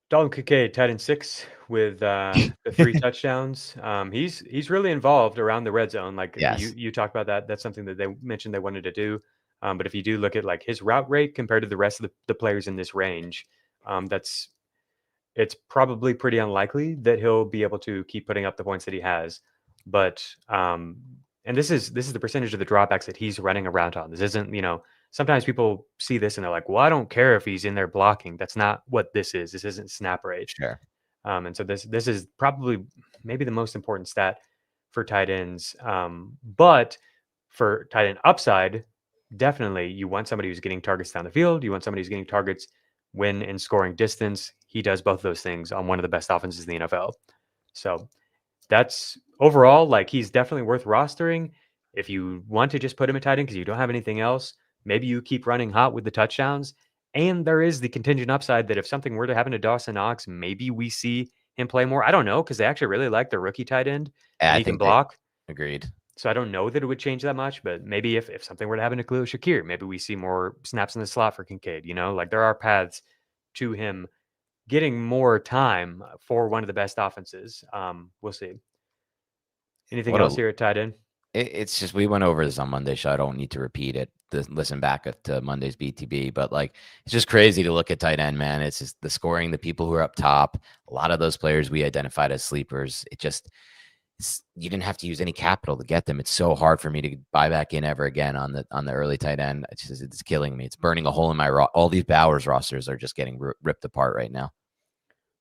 Dalton Kincaid, tight end 6 with the 3 touchdowns. He's really involved around the red zone. Like you talked about that. That's something that they mentioned they wanted to do. But if you do look at like his route rate compared to the rest of the players in this range, it's probably pretty unlikely that he'll be able to keep putting up the points that he has. But and this is the percentage of the dropbacks that he's running around on. This isn't, sometimes people see this and they're like, well, I don't care if he's in there blocking. That's not what this is. This isn't snap rate. Sure. And so this is probably maybe the most important stat for tight ends. But for tight end upside, definitely you want somebody who's getting targets down the field. You want somebody who's getting targets when in scoring distance. He does both those things on one of the best offenses in the NFL. So that's overall, like, he's definitely worth rostering. If you want to just put him at tight end because you don't have anything else, maybe you keep running hot with the touchdowns. And there is the contingent upside that if something were to happen to Dawson Knox, maybe we see him play more. I don't know, because they actually really like the rookie tight end. And he can block. Agreed. So I don't know that it would change that much, but maybe if something were to happen to Khalil Shakir, maybe we see more snaps in the slot for Kincaid. Like there are paths to him getting more time for one of the best offenses. We'll see. Anything else here at tight end? It's just we went over this on Monday, so I don't need to repeat it. Listen back to Monday's BTB, but like it's just crazy to look at tight end, man. It's just the scoring, the people who are up top. A lot of those players we identified as sleepers. You didn't have to use any capital to get them. It's so hard for me to buy back in ever again on the early tight end. It's killing me. It's burning a hole in my all these Bowers rosters are just getting ripped apart right now.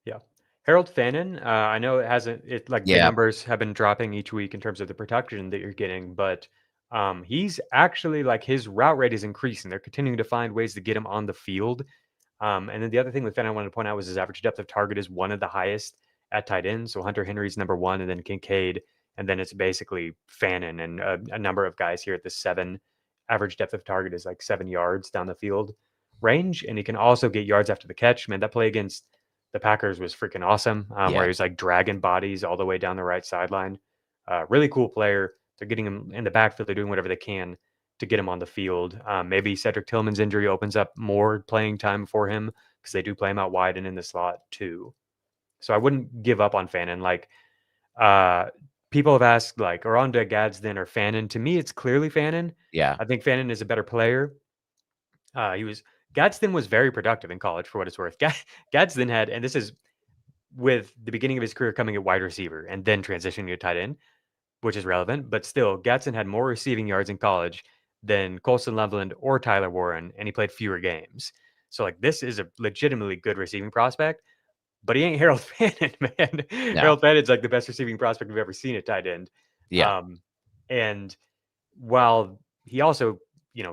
Yeah. Harold Fannin, I know the numbers have been dropping each week in terms of the production that you're getting, but he's actually like his route rate is increasing. They're continuing to find ways to get him on the field. And then the other thing with Fannin I wanted to point out was his average depth of target is one of the highest at tight end. So Hunter Henry's number 1, and then Kincaid, and then it's basically Fannin and a number of guys here at the 7. Average depth of target is like 7 yards down the field range, and he can also get yards after the catch. Man, that play against the Packers was freaking awesome, where he was like dragging bodies all the way down the right sideline. Really cool player. They're getting him in the backfield. They're doing whatever they can to get him on the field. Maybe Cedric Tillman's injury opens up more playing time for him because they do play him out wide and in the slot too. So I wouldn't give up on Fannin. Like people have asked, like, are on to Gadsden or Fannin? To me, it's clearly Fannin. Yeah, I think Fannin is a better player. Gadsden was very productive in college, for what it's worth. Gadsden had, and this is with the beginning of his career coming at wide receiver and then transitioning to tight end, which is relevant. But still, Gadsden had more receiving yards in college than Colson Loveland or Tyler Warren, and he played fewer games. So, like, this is a legitimately good receiving prospect, but he ain't Harold Fannin, man. No. Harold Fannin's like the best receiving prospect we've ever seen at tight end. Yeah. And while he also,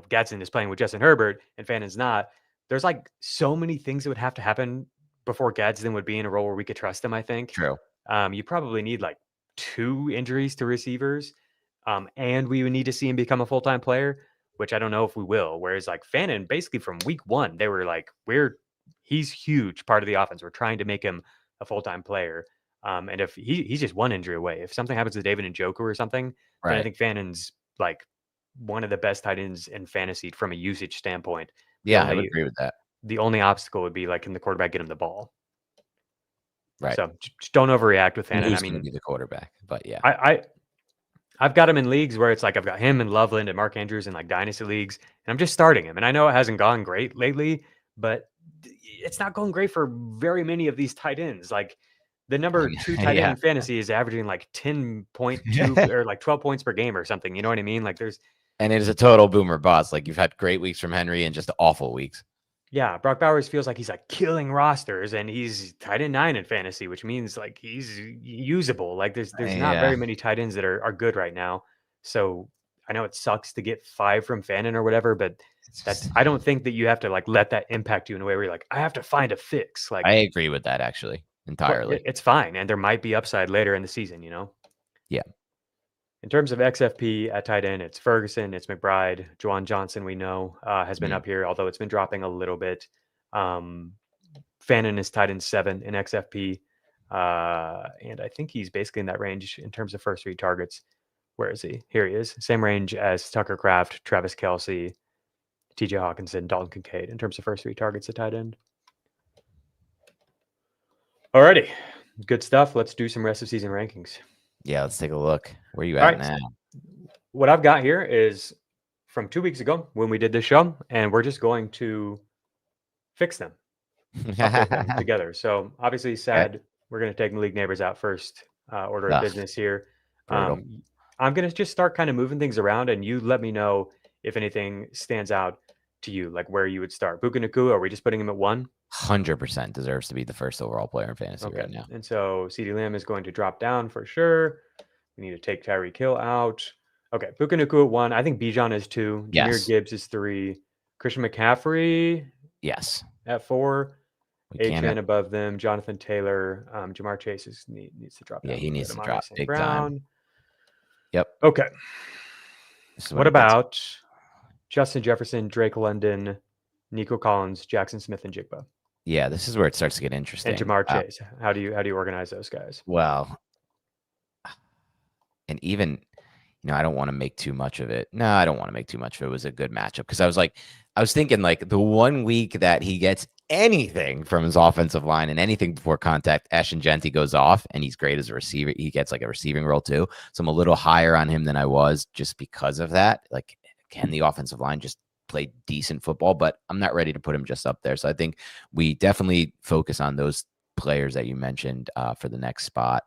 Gadsden is playing with Justin Herbert and Fannin's not, there's like so many things that would have to happen before Gadsden would be in a role where we could trust him, I think. True. You probably need like 2 injuries to receivers, and we would need to see him become a full-time player, which I don't know if we will. Whereas like Fannin, basically from week 1, they were like, he's huge part of the offense. We're trying to make him a full-time player. And if he's just 1 injury away, if something happens to David Njoku or something, then I think Fannin's like one of the best tight ends in fantasy from a usage standpoint. Yeah, I would agree with that. The only obstacle would be like, can the quarterback get him the ball? Right. So just don't overreact with Fannin. Who's going to be the quarterback? But yeah, I've got him in leagues where it's like I've got him and Loveland and Mark Andrews in like dynasty leagues, and I'm just starting him. And I know it hasn't gone great lately, but it's not going great for very many of these tight ends. Like the number 2 tight end in fantasy is averaging like 10.2 or like 12 points per game or something. You know what I mean? Like and it is a total boomer bust. Like you've had great weeks from Henry and just awful weeks. Yeah, Brock Bowers feels like he's like killing rosters, and he's tight end 9 in fantasy, which means like he's usable. Like there's not very many tight ends that are good right now. So I know it sucks to get 5 from Fannin or whatever, but I don't think that you have to like let that impact you in a way where you're like, I have to find a fix. Like I agree with that actually entirely. It's fine, and there might be upside later in the season, Yeah. In terms of XFP at tight end, it's Ferguson, it's McBride, Juwan Johnson. We know has been up here, although it's been dropping a little bit. Fannin is tight end 7 in XFP, and I think he's basically in that range in terms of first read targets. Where is he? Here he is. Same range as Tucker Kraft, Travis Kelce, TJ Hawkinson, Dalton Kincaid in terms of first read targets at tight end. Alrighty, good stuff. Let's do some rest of season rankings. Yeah, let's take a look. Where are you at now? What I've got here is from 2 weeks ago when we did this show, and we're just going to fix them, together. So obviously, we're going to take Malik Neighbors out first order of business here. I'm going to just start kind of moving things around, and you let me know if anything stands out to you, like where you would start. Puka Nacua, are we just putting him at 1? 100% deserves to be the first overall player in fantasy right now. And so CeeDee Lamb is going to drop down for sure. We need to take Tyreek Hill out. Okay, Puka Nacua at 1. I think Bijan is 2. Jahmyr Gibbs is 3. Christian McCaffrey, yes, at 4. A-Chan above them. Jonathan Taylor. Jamar Chase needs to drop down. Yeah, he needs to drop big time. Yep. Okay. What about Justin Jefferson, Drake London, Nico Collins, Jackson Smith, and Jigba? Yeah, this is where it starts to get interesting. And Jamar Chase. How do you organize those guys? Well, and even, I don't want to make too much of it. No, I don't want to make too much of it. It was a good matchup because I was thinking like the 1 week that he gets anything from his offensive line and anything before contact, Ashton-Jeanty goes off, and he's great as a receiver. He gets like a receiving role too. So I'm a little higher on him than I was just because of that. Like, can the offensive line just play decent football? But I'm not ready to put him just up there. So I think we definitely focus on those players that you mentioned for the next spot.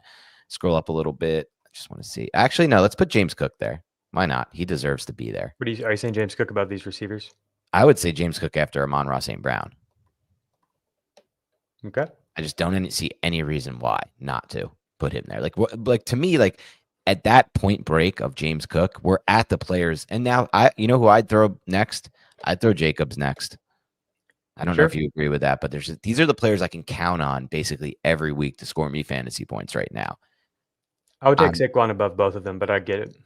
Scroll up a little bit. I just want to see. Actually, no, let's put James Cook there. Why not? He deserves to be there. Are you saying James Cook about these receivers? I would say James Cook after Amon-Ra St. Brown. Okay. I just don't see any reason why not to put him there. Like to me, like at that point break of James Cook, we're at the players. And now you know who I'd throw next? I'd throw Jacobs next. I don't know if you agree with that, but these are the players I can count on basically every week to score me fantasy points right now. I would take Saquon above both of them, but I get it.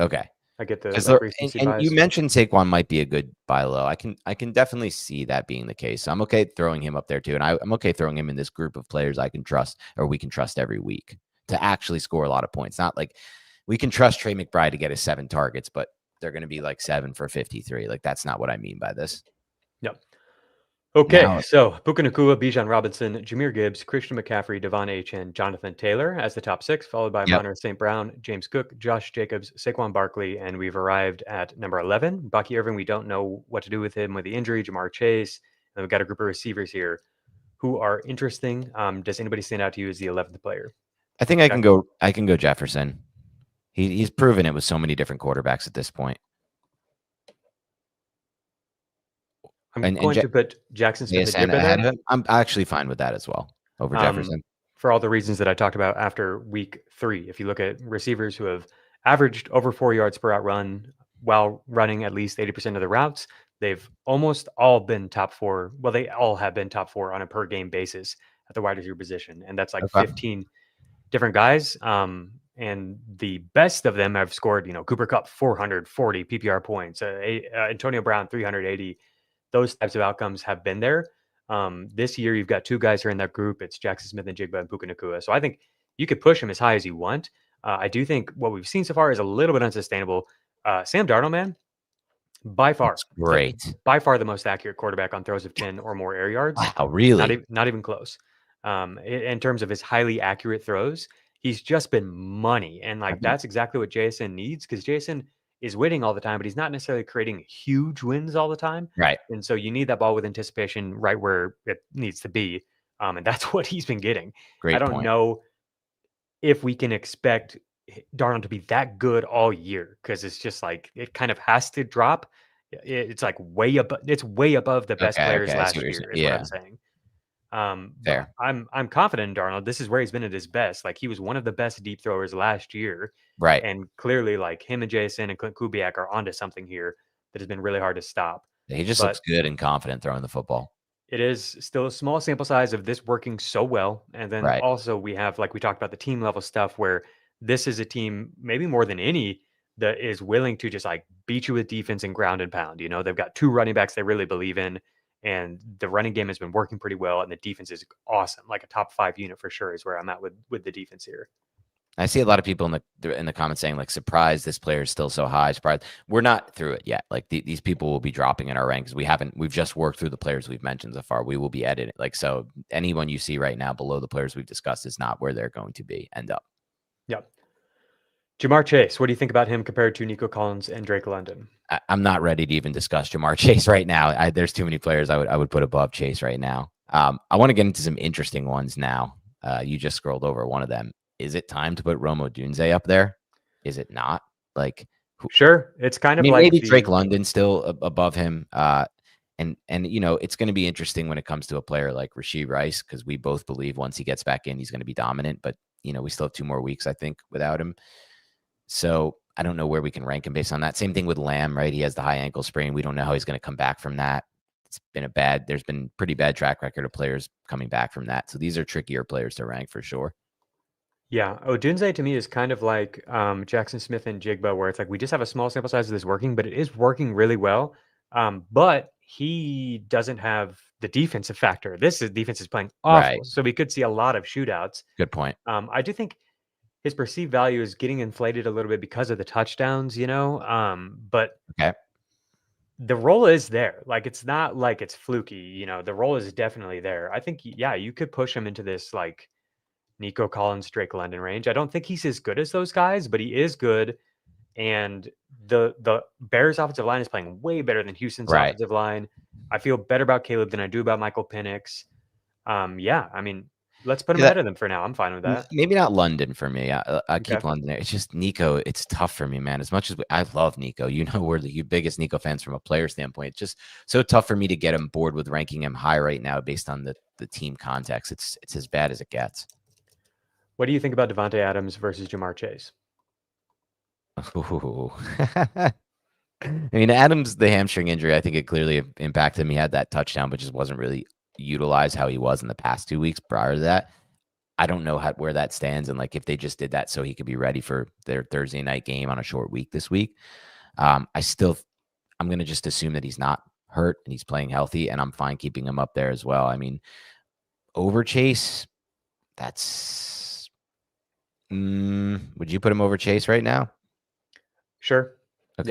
Okay. I get the recency and bias. you mentioned Saquon might be a good buy low. I can definitely see that being the case. So I'm okay throwing him up there too. And I'm okay throwing him in this group of players I can trust, or we can trust every week to actually score a lot of points. Not like we can trust Trey McBride to get his 7 targets, but they're going to be like 7 for 53. Like, that's not what I mean by this. Yep. Okay, so Puka Nacua, Bijan Robinson, Jahmyr Gibbs, Christian McCaffrey, Devon Achane, Jonathan Taylor as the top 6, followed by Amon-Ra St. Brown, James Cook, Josh Jacobs, Saquon Barkley, and we've arrived at number 11. Bucky Irving, we don't know what to do with him with the injury. Jamar Chase, and we've got a group of receivers here who are interesting. Does anybody stand out to you as the 11th player? I think I can go Jefferson. He's proven it with so many different quarterbacks at this point. I'm going to put Jackson Smith and ahead of him. I'm actually fine with that as well over Jefferson. For all the reasons that I talked about after week 3. If you look at receivers who have averaged over 4 yards per out run while running at least 80% of the routes, they've almost all been top 4. Well, they all have been top 4 on a per game basis at the wide receiver position. And that's like 15 different guys. And the best of them have scored, Cooper Kupp, 440 PPR points, Antonio Brown, 380. Those types of outcomes have been there. This year, you've got 2 guys who are in that group. It's Jackson Smith and Jigba and Puka Nacua. So I think you could push him as high as you want. I do think what we've seen so far is a little bit unsustainable. Sam Darnold, man, by far, great. By far the most accurate quarterback on throws of 10 or more air yards. Wow, really? Not even close. In terms of his highly accurate throws, he's just been money. And that's exactly what JSN needs, because JSN is winning all the time, but he's not necessarily creating huge wins all the time. Right. And so you need that ball with anticipation right where it needs to be. And that's what he's been getting. Great I don't know if we can expect Darnold to be that good all year, because it's just like it kind of has to drop. It's like way above the best players last year is what I'm saying. Fair. I'm confident in Darnold. This is where he's been at his best. Like, he was one of the best deep throwers last year. Right. And clearly, like, him and JSN and Clint Kubiak are onto something here that has been really hard to stop. He just looks good and confident throwing the football. It is still a small sample size of this working so well. And then also we have, like we talked about, the team level stuff where this is a team, maybe more than any, that is willing to just like beat you with defense and ground and pound. They've got 2 running backs they really believe in, and the running game has been working pretty well, and the defense is awesome. Like a top 5 unit for sure is where I'm at with the defense here. I see a lot of people in the comments saying, like, surprised this player is still so high. Surprised. We're not through it yet. Like, these people will be dropping in our ranks. We've just worked through the players we've mentioned so far. We will be editing. Like, so anyone you see right now below the players we've discussed is not where they're going to end up. Yep. Jamar Chase, what do you think about him compared to Nico Collins and Drake London? I'm not ready to even discuss Jamar Chase right now. There's too many players I would put above Chase right now. I want to get into some interesting ones now. You just scrolled over one of them. Is it time to put Rome Odunze up there? Is it not? Like, sure. It's kind of like maybe Drake London still above him. And it's going to be interesting when it comes to a player like Rashee Rice, because we both believe once he gets back in, he's going to be dominant. But we still have 2 more weeks, I think, without him. So I don't know where we can rank him based on that. Same thing with Lamb, right? He has the high ankle sprain. We don't know how he's going to come back from that. There's been pretty bad track record of players coming back from that. So these are trickier players to rank for sure. Yeah. Odunze to me is kind of like Jackson Smith and Jigba, where it's like we just have a small sample size of this working, but it is working really well. But he doesn't have the defensive factor. Defense is playing awful. Right. So we could see a lot of shootouts. Good point. I do think his perceived value is getting inflated a little bit because of the touchdowns, but okay. the role is there. Like, it's not like it's fluky, you know, the role is definitely there. I think, yeah, you could push him into this like Nico Collins, Drake London range. I don't think he's as good as those guys, but he is good. And the Bears offensive line is playing way better than Houston's Right. offensive line. I feel better about Caleb than I do about Michael Pennix. Yeah, I mean, let's put him ahead of them for now. I'm fine with that. Maybe not London for me. I keep Okay. London there. It's just Nico. It's tough for me, man. As much as I love Nico, you know, we're the biggest Nico fans from a player standpoint. It's just so tough for me to get him board with ranking him high right now based on the team context. It's as bad as it gets. What do you think about Devontae Adams versus Jamar Chase? Ooh. I mean, Adams, the hamstring injury, I think it clearly impacted him. He had that touchdown, but just wasn't really utilized how he was in the past 2 weeks prior to that. I don't know where that stands, and like if they just did that so he could be ready for their Thursday night game on a short week this week. I'm going to just assume that he's not hurt and he's playing healthy, and I'm fine keeping him up there as well. I mean, over Chase, that's would you put him over Chase right now? Sure. Okay.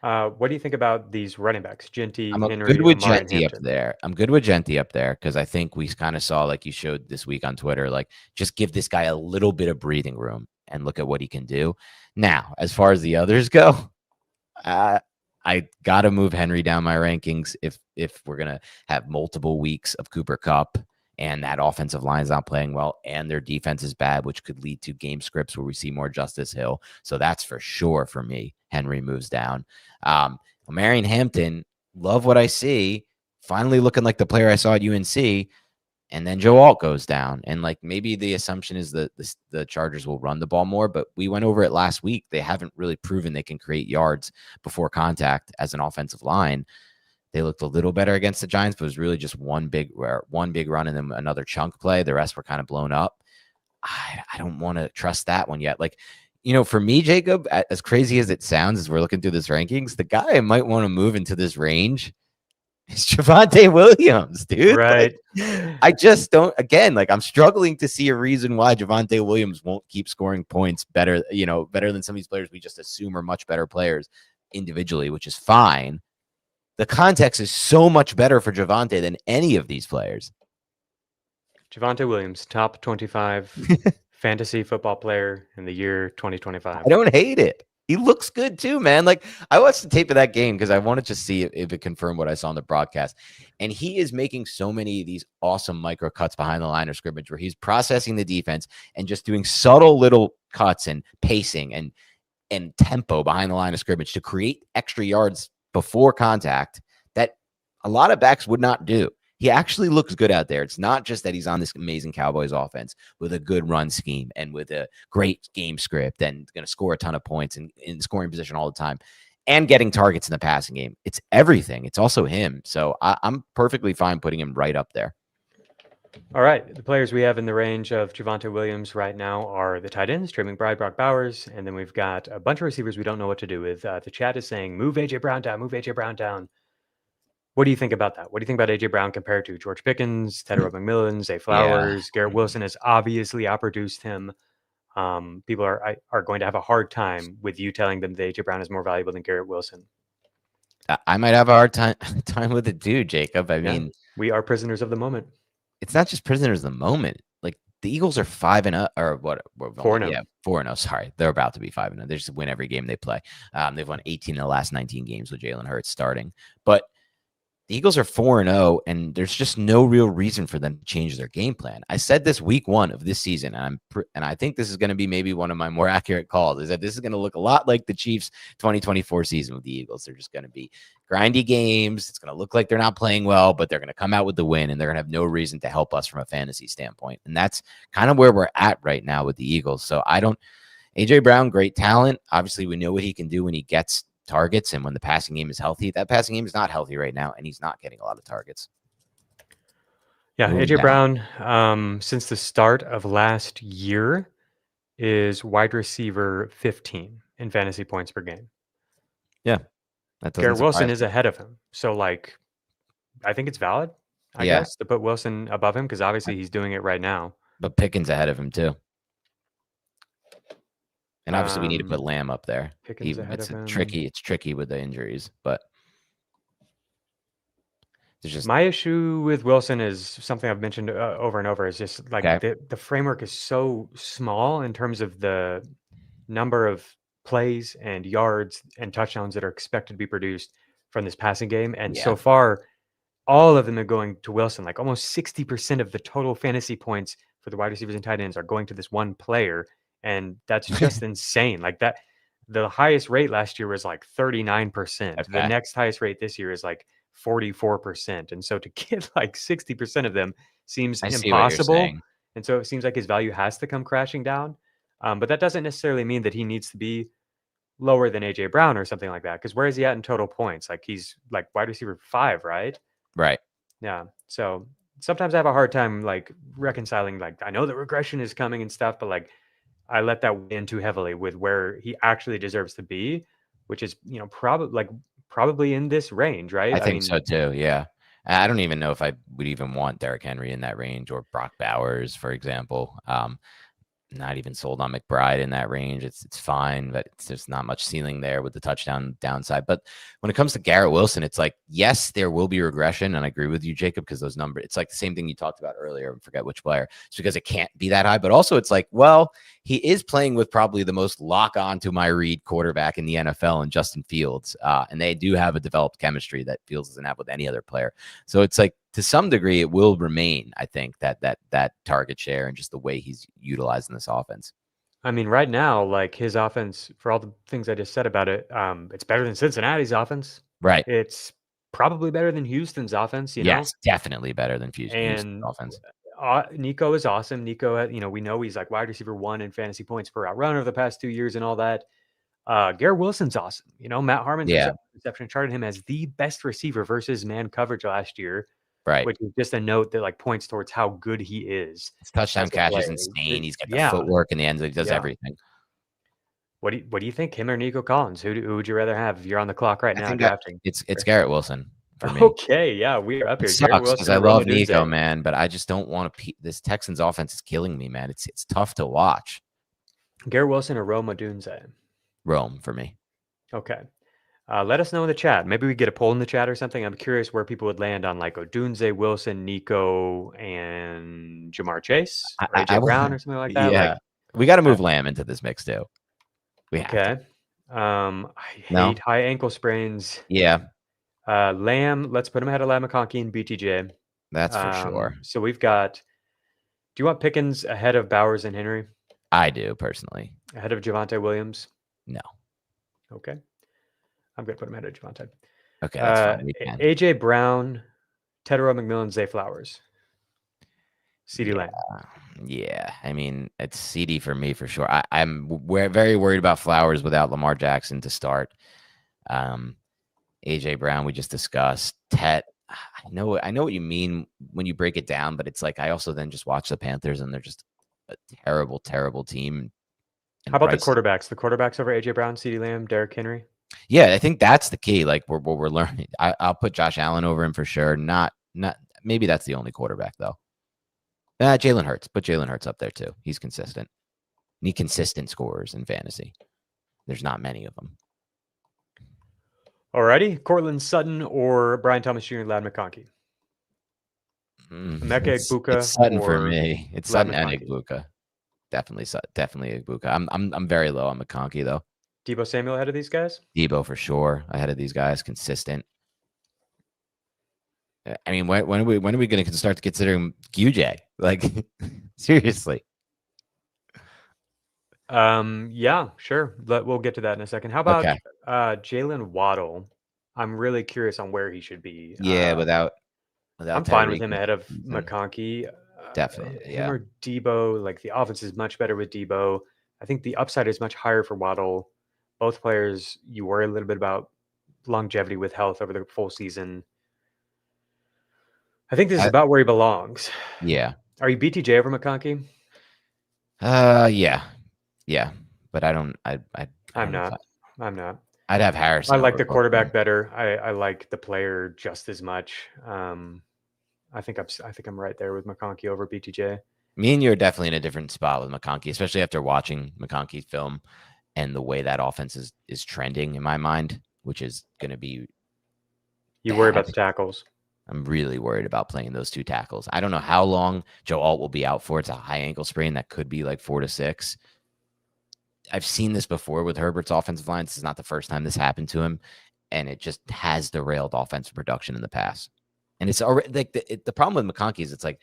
Yeah. What do you think about these running backs? Genty, I'm Henry, good with Amari, and Genty up Hampton? there. I'm good with Genty up there because I think we kind of saw, like you showed this week on Twitter, like just give this guy a little bit of breathing room and look at what he can do. Now, as far as the others go, I got to move Henry down my rankings if we're going to have multiple weeks of Cooper Kupp and that offensive line is not playing well and their defense is bad, which could lead to game scripts where we see more Justice Hill. So that's for sure for me. Henry moves down. Marion Hampton, love what I see. Finally looking like the player I saw at UNC. And then Joe Alt goes down. And like maybe the assumption is that the Chargers will run the ball more, but we went over it last week. They haven't really proven they can create yards before contact as an offensive line. They looked a little better against the Giants, but it was really just one big run and then another chunk play. The rest were kind of blown up. I don't want to trust that one yet. Like, you know, for me, Jacob, as crazy as it sounds, as we're looking through this rankings, the guy I might want to move into this range is Javonte Williams, dude. Right. Like, I just don't, again, like I'm struggling to see a reason why Javonte Williams won't keep scoring points better than some of these players we just assume are much better players individually, which is fine. The context is so much better for Javonte than any of these players. Javonte Williams, top 25 fantasy football player in the year 2025. I don't hate it. He looks good too, man. Like I watched the tape of that game because I wanted to see if it confirmed what I saw on the broadcast. And he is making so many of these awesome micro cuts behind the line of scrimmage where he's processing the defense and just doing subtle little cuts and pacing and tempo behind the line of scrimmage to create extra yards before contact that a lot of backs would not do. He actually looks good out there. It's not just that he's on this amazing Cowboys offense with a good run scheme and with a great game script and going to score a ton of points and in scoring position all the time and getting targets in the passing game. It's everything. It's also him. So I'm perfectly fine putting him right up there. All right. The players we have in the range of Javonte Williams right now are the tight ends, Trey McBride, Brock Bowers, and then we've got a bunch of receivers we don't know what to do with. The chat is saying, move A.J. Brown down, move A.J. Brown down. What do you think about that? What do you think about A.J. Brown compared to George Pickens, Teddy McMillan, Zay Flowers? Garrett Wilson has obviously outproduced him. People are going to have a hard time with you telling them that A.J. Brown is more valuable than Garrett Wilson. I might have a hard time with it too, Jacob. I mean, we are prisoners of the moment. It's not just prisoners of the moment. Like the Eagles are 5-0 or what? 4-0. Yeah, 4-0. Sorry, they're about to be 5-0. They just win every game they play. They've won 18 of the last 19 games with Jalen Hurts starting. But the Eagles are 4-0, and there's just no real reason for them to change their game plan. I said this week 1 of this season, and I think this is going to be maybe one of my more accurate calls, is that this is going to look a lot like the Chiefs 2024 season with the Eagles. They're just going to be grindy games. It's going to look like they're not playing well, but they're going to come out with the win, and they're going to have no reason to help us from a fantasy standpoint. And that's kind of where we're at right now with the Eagles. So A.J. Brown, great talent. Obviously, we know what he can do when he gets targets and when the passing game is healthy. That passing game is not healthy right now, and he's not getting a lot of targets. Yeah, A.J. Brown, since the start of last year, is wide receiver 15 in fantasy points per game. Yeah. Garrett Wilson is ahead of him. So, like, I think it's valid, I guess, to put Wilson above him because obviously he's doing it right now. But Pickens ahead of him, too. And obviously we need to put Lamb up there. Pickens ahead of him. It's tricky with the injuries, but My issue with Wilson is something I've mentioned over and over. Is just like the framework is so small in terms of the number of plays and yards and touchdowns that are expected to be produced from this passing game. And so far, all of them are going to Wilson. Like almost 60% of the total fantasy points for the wide receivers and tight ends are going to this one player. And that's just insane. Like that, the highest rate last year was like 39%. The next highest rate this year is like 44%. And so to get like 60% of them seems impossible. And so it seems like his value has to come crashing down. But that doesn't necessarily mean that he needs to be lower than AJ Brown or something like that. Because where is he at in total points? Like he's like wide receiver 5, right? Right. Yeah. So sometimes I have a hard time like reconciling. Like I know the regression is coming and stuff, but like I let that weigh in too heavily with where he actually deserves to be, which is probably in this range, right? I mean, so too. Yeah. I don't even know if I would even want Derrick Henry in that range or Brock Bowers, for example. Not even sold on McBride in that range. It's fine, but it's just not much ceiling there with the touchdown downside. But when it comes to Garrett Wilson, it's like, yes, there will be regression. And I agree with you, Jacob, because those numbers, it's like the same thing you talked about earlier. I forget which player. It's because it can't be that high. But also it's like, well, he is playing with probably the most lock on to my read quarterback in the NFL in Justin Fields. And they do have a developed chemistry that Fields doesn't have with any other player. So it's like, to some degree, it will remain, I think, that target share and just the way he's utilized in this offense. I mean, right now, like his offense, for all the things I just said about it, it's better than Cincinnati's offense. Right. It's probably better than Houston's offense. Yes, definitely better than Houston's offense. Nico is awesome. Nico, we know he's like wide receiver 1 in fantasy points per route runner over the past 2 years and all that. Garrett Wilson's awesome. Matt Harmon's reception charted him as the best receiver versus man coverage last year. Right. Which is just a note that like points towards how good he is. His touchdown catch is insane. He's got the footwork in the end zone. He does everything. What do you think? Him or Nico Collins? Who would you rather have if you're on the clock right now drafting? It's Garrett Wilson for me. Okay, yeah, we are up here. It sucks because I love Nico, man, but I just don't want to. This Texans offense is killing me, man. It's tough to watch. Garrett Wilson or Rome Odunze? Rome for me. Okay. Let us know in the chat. Maybe we get a poll in the chat or something. I'm curious where people would land on like Odunze, Wilson, Nico, and Jamar Chase, or AJ Brown, or something like that. Yeah, like, we got to move Lamb into this mix too. We have to. I hate high ankle sprains. Yeah. Lamb. Let's put him ahead of Lamb McConkey and BTJ. That's for sure. So we've got. Do you want Pickens ahead of Bowers and Henry? I do personally. Ahead of Javonte Williams? No. Okay. I'm going to put him ahead of Javonte. Okay, that's fine. AJ Brown, Tedero McMillan, Zay Flowers. CeeDee Lamb. Yeah, I mean, it's CD for me for sure. I'm very worried about Flowers without Lamar Jackson to start. AJ Brown, we just discussed. Tet, I know what you mean when you break it down, but it's like I also then just watch the Panthers and they're just a terrible, terrible team. How about the quarterbacks? The quarterbacks over AJ Brown, CeeDee Lamb, Derrick Henry? Yeah, I think that's the key. Like we're learning. I'll put Josh Allen over him for sure. Not maybe that's the only quarterback though. Jalen Hurts. Put Jalen Hurts up there too. He's consistent. Need consistent scorers in fantasy. There's not many of them. Alrighty, Cortland Sutton or Brian Thomas Jr. and Ladd McConkey. Emeka Egbuka. It's Sutton for me. It's Sutton and Egbuka. Definitely Egbuka. I'm very low on McConkey though. Deebo Samuel ahead of these guys? Deebo for sure ahead of these guys. Consistent. I mean, when are we going to start to consider him QJ? Like, seriously. Yeah, sure. We'll get to that in a second. How about Jalen Waddle? I'm really curious on where he should be. Yeah, without I'm fine with him ahead of McConkey. Definitely. Him or Deebo. Like the offense is much better with Deebo. I think the upside is much higher for Waddle. Both players, you worry a little bit about longevity with health over the full season. I think this is about where he belongs. Yeah. Are you BTJ over McConkey? Yeah. But I'm not. I'd have Harrison. I like the quarterback better. I like the player just as much. I think I'm right there with McConkey over BTJ. Me and you are definitely in a different spot with McConkey, especially after watching McConkey's film and the way that offense is trending in my mind, which is going to be. You worry about the tackles. I'm really worried about playing those two tackles. I don't know how long Joe Alt will be out for. It's a high ankle sprain that could be like 4 to 6. I've seen this before with Herbert's offensive line. This is not the first time this happened to him, and it just has derailed offensive production in the past. And it's already like the problem with McConkey is it's like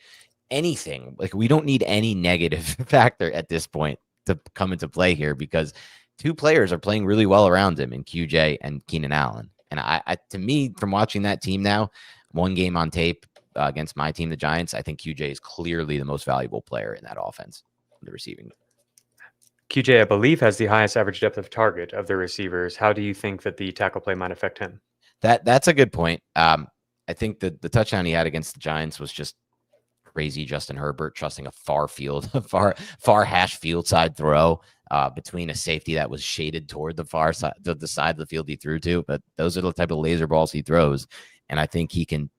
anything. Like we don't need any negative factor at this point to come into play here because two players are playing really well around him in QJ and Keenan Allen. And I to me, from watching that team now, one game on tape against my team, the Giants, I think QJ is clearly the most valuable player in that offense, the receiving. QJ, I believe, has the highest average depth of target of the receivers. How do you think that the tackle play might affect him? That's a good point. I think the touchdown he had against the Giants was just crazy. Justin Herbert trusting a far hash field side throw between a safety that was shaded toward the far side, the side of the field he threw to. But those are the type of laser balls he throws, and I think he can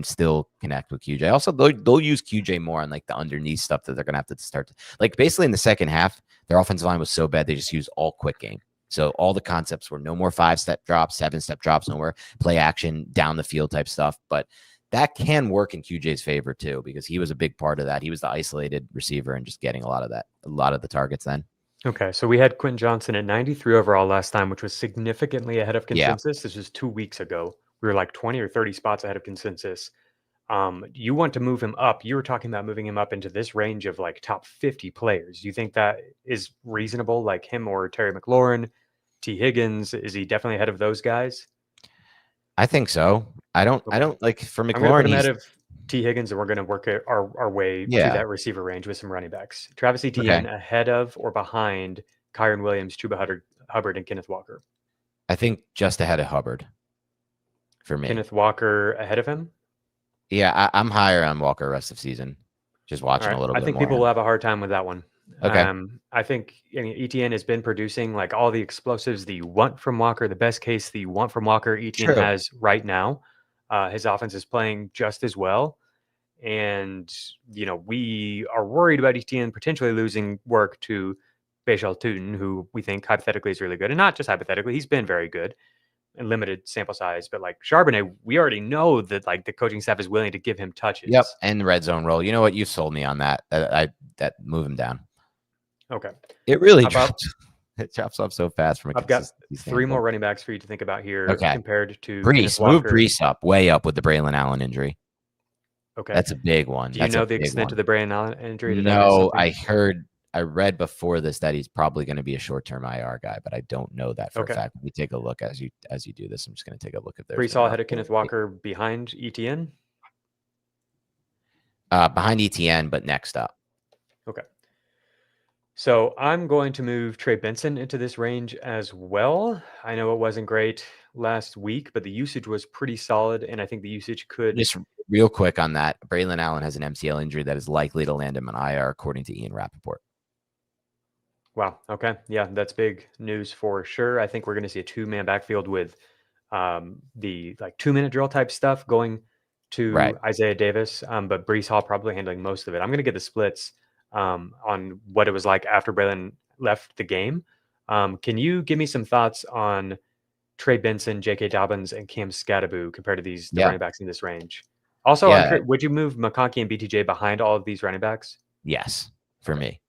still connect with QJ. Also, they'll use QJ more on like the underneath stuff that they're gonna have to start. Like basically in the second half, their offensive line was so bad they just used all quick game. So all the concepts were no more 5-step drops, 7-step drops, no more play action down the field type stuff. But that can work in QJ's favor too, because he was a big part of that. He was the isolated receiver and just getting a lot of the targets then. Okay, so we had Quentin Johnson at 93 overall last time, which was significantly ahead of consensus. Yeah. This was 2 weeks ago. We were like 20 or 30 spots ahead of consensus. You want to move him up. You were talking about moving him up into this range of like top 50 players. Do you think that is reasonable, like him or Terry McLaurin, T. Higgins? Is he definitely ahead of those guys? I think so. I don't like for McLaurin. I'm going to put him ahead of T. Higgins, and we're going to work our way to that receiver range with some running backs. Travis Etienne ahead of or behind Kyron Williams, Chuba Hubbard, and Kenneth Walker? I think just ahead of Hubbard for me. Kenneth Walker ahead of him? Yeah, I'm higher on Walker rest of season. Just watching a little bit more. I think people will have a hard time with that one. Okay. I think Etienne has been producing like all the explosives that you want from Walker. The best case that you want from Walker, Etienne has right now. His offense is playing just as well. And, we are worried about Etienne potentially losing work to Bashal Tootin, who we think hypothetically is really good. And not just hypothetically, he's been very good in limited sample size. But like Charbonnet, we already know that like the coaching staff is willing to give him touches. Yep, and the red zone role. You know what? You've sold me on that. That move him down. Okay. It really drops. It chops off so fast from a I've got 3 more running backs for you to think about here compared to Brees. Move Brees up, way up with the Braylon Allen injury. Okay. That's a big one. Do you know the extent of the Braylon Allen injury? No, I read before this that he's probably going to be a short-term IR guy, but I don't know that for a fact. Let me take a look as you do this. I'm just going to take a look at their. Brees Hall ahead of Kenneth Walker behind Etienne? Behind Etienne, but next up. Okay. So I'm going to move Trey Benson into this range as well. I know it wasn't great last week, but the usage was pretty solid, and I think the usage could. Just real quick on that, Braylon Allen has an MCL injury that is likely to land him on IR, according to Ian Rappaport. Wow. Okay. Yeah, that's big news for sure. I think we're going to see a 2-man backfield with the like 2-minute drill type stuff going to Isaiah Davis, but Brees Hall probably handling most of it. I'm going to get the splits on what it was like after Braylon left the game. Can you give me some thoughts on Trey Benson, J.K. Dobbins, and Cam Scattaboo compared to the running backs in this range? Also, would you move McConkey and BTJ behind all of these running backs? Yes, for me.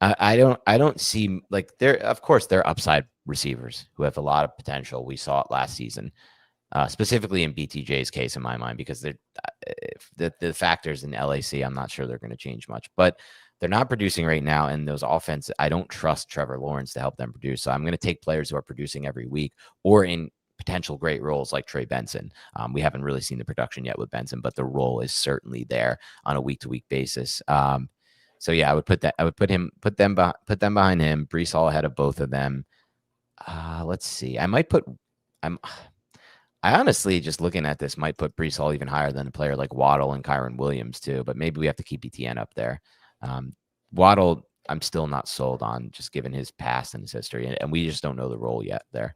I don't see like of course they're upside receivers who have a lot of potential. We saw it last season, specifically in BTJ's case in my mind, because the factors in LAC, I'm not sure they're going to change much, but they're not producing right now. And those offense, I don't trust Trevor Lawrence to help them produce. So I'm going to take players who are producing every week or in potential great roles like Trey Benson. We haven't really seen the production yet with Benson, but the role is certainly there on a week-to-week basis. So yeah, I would put them behind him. Brees Hall ahead of both of them. Let's see. I honestly, just looking at this, might put Brees Hall even higher than a player like Waddle and Kyron Williams too. But maybe we have to keep Etienne up there. Waddle, I'm still not sold on, just given his past and his history, and we just don't know the role yet there.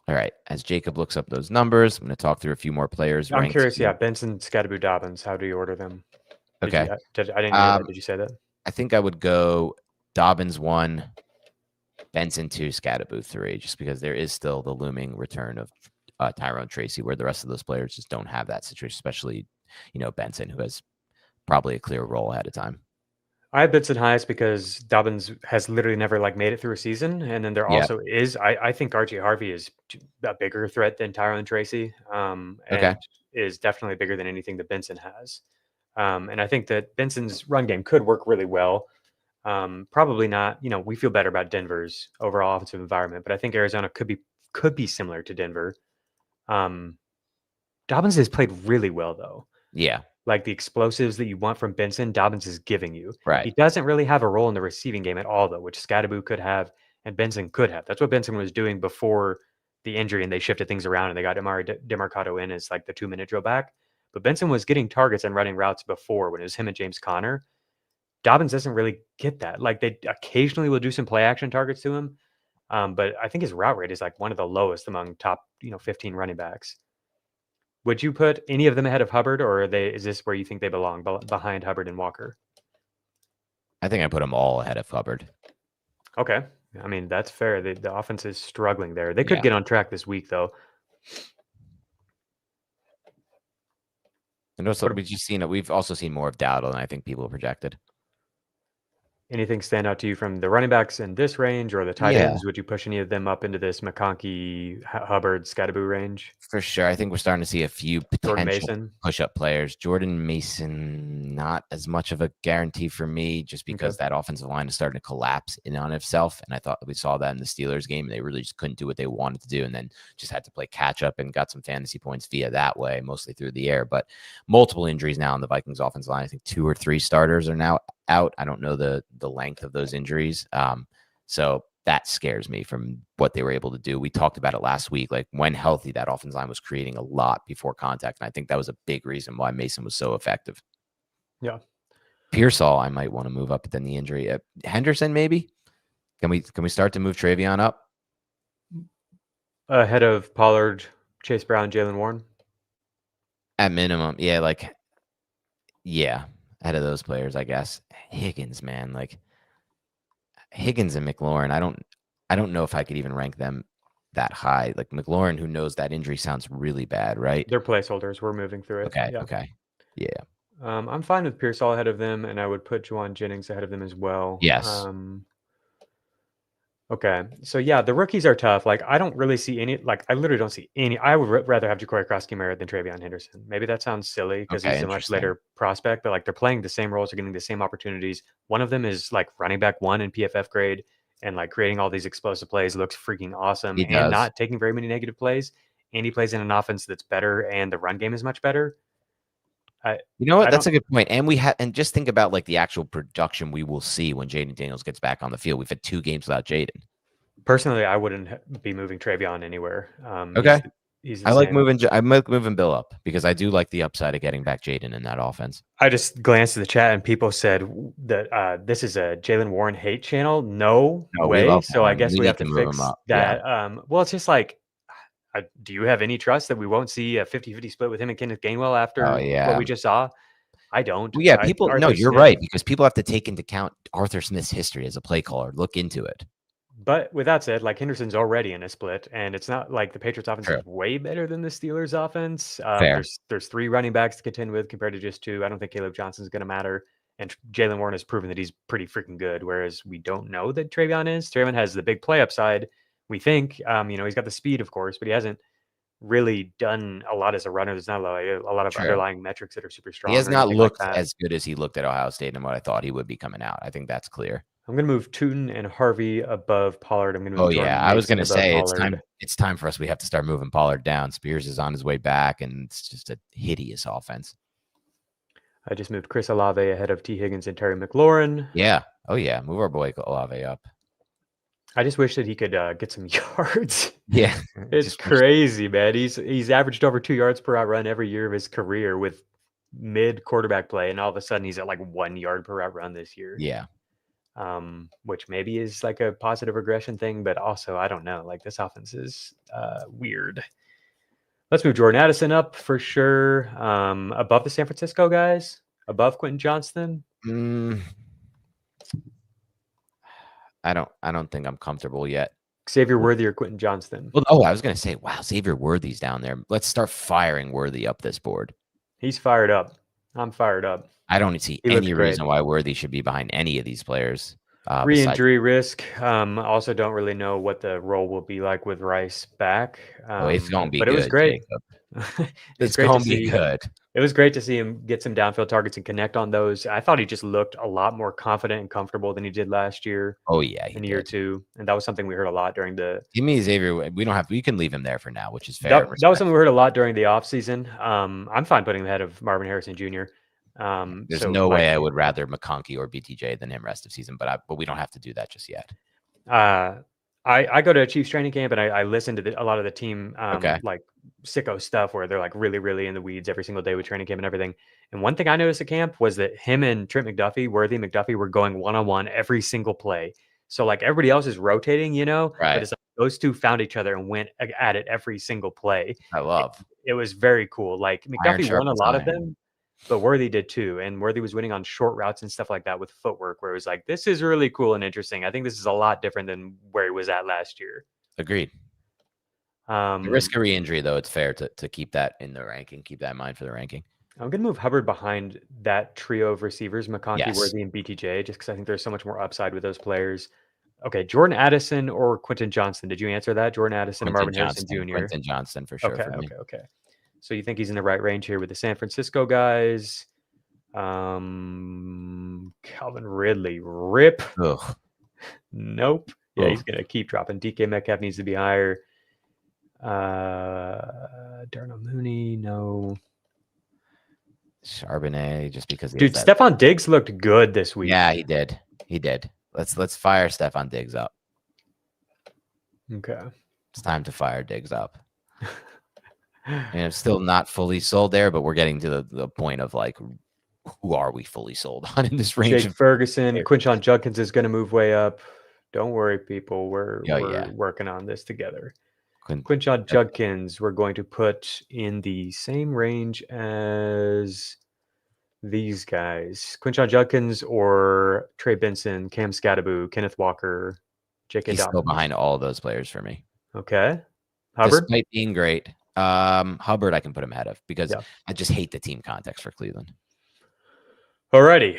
All right. As Jacob looks up those numbers, I'm going to talk through a few more players. I'm curious. Yeah, Benson, Scattaboo, Dobbins. How do you order them? I didn't hear that. Did you say that? I think I would go Dobbins 1, Benson 2, Scattaboo 3, just because there is still the looming return of Tyrone Tracy, where the rest of those players just don't have that situation, especially, Benson, who has probably a clear role ahead of time. I have Benson highest because Dobbins has literally never made it through a season, and then there also is I think RJ Harvey is a bigger threat than Tyrone Tracy, and is definitely bigger than anything that Benson has. And I think that Benson's run game could work really well. Probably not. We feel better about Denver's overall offensive environment, but I think Arizona could be similar to Denver. Dobbins has played really well though. Yeah. Like the explosives that you want from Benson, Dobbins is giving you. Right. He doesn't really have a role in the receiving game at all, though, which Scadaboo could have and Benson could have. That's what Benson was doing before the injury, and they shifted things around and they got DeMarcado in as the 2-minute drill back. But Benson was getting targets and running routes before when it was him and James Conner. Dobbins doesn't really get that. They occasionally will do some play action targets to him, but I think his route rate is one of the lowest among top 15 running backs. Would you put any of them ahead of Hubbard, or is this where you think they belong, behind Hubbard and Walker? I think I put them all ahead of Hubbard. Okay. I mean, that's fair. The offense is struggling there. They could get on track this week, though. And also, we've also seen more of Dowdle than I think people projected. Anything stand out to you from the running backs in this range or the tight ends? Would you push any of them up into this McConkey, Hubbard, Scadaboo range? For sure. I think we're starting to see a few potential push-up players. Jordan Mason, not as much of a guarantee for me, just because that offensive line is starting to collapse in on itself. And I thought we saw that in the Steelers game. They really just couldn't do what they wanted to do, and then just had to play catch-up and got some fantasy points via that way, mostly through the air. But multiple injuries now in the Vikings offensive line. I think 2 or 3 starters are now out. I don't know the length of those injuries. So that scares me from what they were able to do. We talked about it last week. When healthy, that offensive line was creating a lot before contact. And I think that was a big reason why Mason was so effective. Yeah. Pearsall, I might want to move up, but then the injury. Henderson, maybe? Can we start to move Travion up? Ahead of Pollard, Chase Brown, Jalen Warren? At minimum. Yeah. Ahead of those players, I guess. Higgins, man, Higgins and McLaurin. I don't know if I could even rank them that high. McLaurin, who knows that injury sounds really bad, right? They're placeholders. We're moving through it. Okay. Yeah. Okay. Yeah. I'm fine with Pearsall ahead of them, and I would put Juwan Jennings ahead of them as well. Yes. Okay. So yeah, the rookies are tough. I don't really see any, I literally don't see any. I would rather have Ja'Cory Cross-Keemer than Travion Henderson. Maybe that sounds silly because he's a much later prospect, but they're playing the same roles, they're getting the same opportunities. One of them is running back 1 in PFF grade and creating all these explosive plays, looks freaking awesome and not taking very many negative plays. And he plays in an offense that's better and the run game is much better. You know what? That's a good point. And just think about the actual production we will see when Jaden Daniels gets back on the field. We've had 2 games without Jaden. Personally, I wouldn't be moving Travion anywhere. Okay. I like moving Bill up because I do like the upside of getting back Jaden in that offense. I just glanced at the chat and people said that this is a Jalen Warren hate channel. No way. So I guess we have to fix that. Yeah. Well, it's just do you have any trust that we won't see a 50-50 split with him and Kenneth Gainwell after what we just saw? I don't. Well, yeah, you're right, because people have to take into account Arthur Smith's history as a play caller. Look into it. But with that said, Henderson's already in a split, and it's not the Patriots offense is way better than the Steelers offense. There's 3 running backs to contend with compared to just 2. I don't think Caleb Johnson's going to matter. And Jalen Warren has proven that he's pretty freaking good, whereas we don't know that Travion is. Travion has the big play upside, we think. He's got the speed, of course, but he hasn't really done a lot as a runner. There's not a lot of underlying metrics that are super strong. He has not looked as good as he looked at Ohio State and what I thought he would be coming out. I think that's clear. I'm going to move Tootin and Harvey above Pollard. I'm going to move I was going to say it's time for us. We have to start moving Pollard down. Spears is on his way back, and it's just a hideous offense. I just moved Chris Olave ahead of T. Higgins and Terry McLaurin. Yeah. Oh, yeah. Move our boy Olave up. I just wish that he could get some yards. Yeah. It's crazy, man. He's averaged over 2 yards per route run every year of his career with mid quarterback play, and all of a sudden he's at 1 yard per route run this year. Yeah. Which maybe is a positive regression thing, but also I don't know. This offense is weird. Let's move Jordan Addison up for sure. Above the San Francisco guys, above Quentin Johnston. I don't think I'm comfortable yet. Xavier Worthy or Quentin Johnston? Well, I was going to say, wow, Xavier Worthy's down there. Let's start firing Worthy up this board. He's fired up. I'm fired up. I don't see any reason why Worthy should be behind any of these players. Re-injury risk. Also don't really know what the role will be like with Rice back. It's going to be good. But it was great. It's going to be good. It was great to see him get some downfield targets and connect on those. I thought he just looked a lot more confident and comfortable than he did last year. Oh yeah, in year 2, and that was something we heard a lot during the. Give me Xavier. We can leave him there for now, which is fair. That was something we heard a lot during the offseason. I'm fine putting him ahead of Marvin Harrison Jr. There's no way I would rather McConkey or BTJ than him rest of season, but we don't have to do that just yet. I go to a Chiefs training camp and I listen to a lot of the team like sicko stuff where they're like really, really in the weeds every single day with training camp and everything. And one thing I noticed at camp was that him and Trent McDuffie were going one-on-one every single play. So like everybody else is rotating, right? But it's like those two found each other and went at it every single play. It was very cool. Like McDuffie won a lot of them, but Worthy did too. And Worthy was winning on short routes and stuff like that with footwork, where it was like, this is really cool and interesting. I think this is a lot different than where he was at last year. Agreed. The risk of re-injury, though, it's fair to keep that in the ranking, keep that in mind for the ranking. I'm going to move Hubbard behind that trio of receivers, McConkey, Worthy, and BTJ, just because I think there's so much more upside with those players. Okay, Jordan Addison or Quentin Johnston? Did you answer that? Jordan Addison and Marvin Harrison Jr.? Quentin Johnston for sure. Okay. So you think he's in the right range here with the San Francisco guys? Calvin Ridley, rip. Ugh. Nope. Yeah, he's going to keep dropping. DK Metcalf needs to be higher. Darnell Mooney, no. Charbonnet, just because Stephon Diggs looked good this week. Yeah, he did. Let's fire Stephon Diggs up. Okay. It's time to fire Diggs up. And I'm still not fully sold there, but we're getting to the point of like, who are we fully sold on in this range? Jake Ferguson, Quinshon Judkins is going to move way up. Don't worry, people. We're working on this together. Quinshon Judkins, we're going to put in the same range as these guys. Quinshon Judkins or Trey Benson, Cam Scattaboo, Kenneth Walker, J.K. He's still behind all of those players for me. Okay. Hubbard? Despite being great. Hubbard I can put him ahead of because I just hate the team context for Cleveland. Alrighty.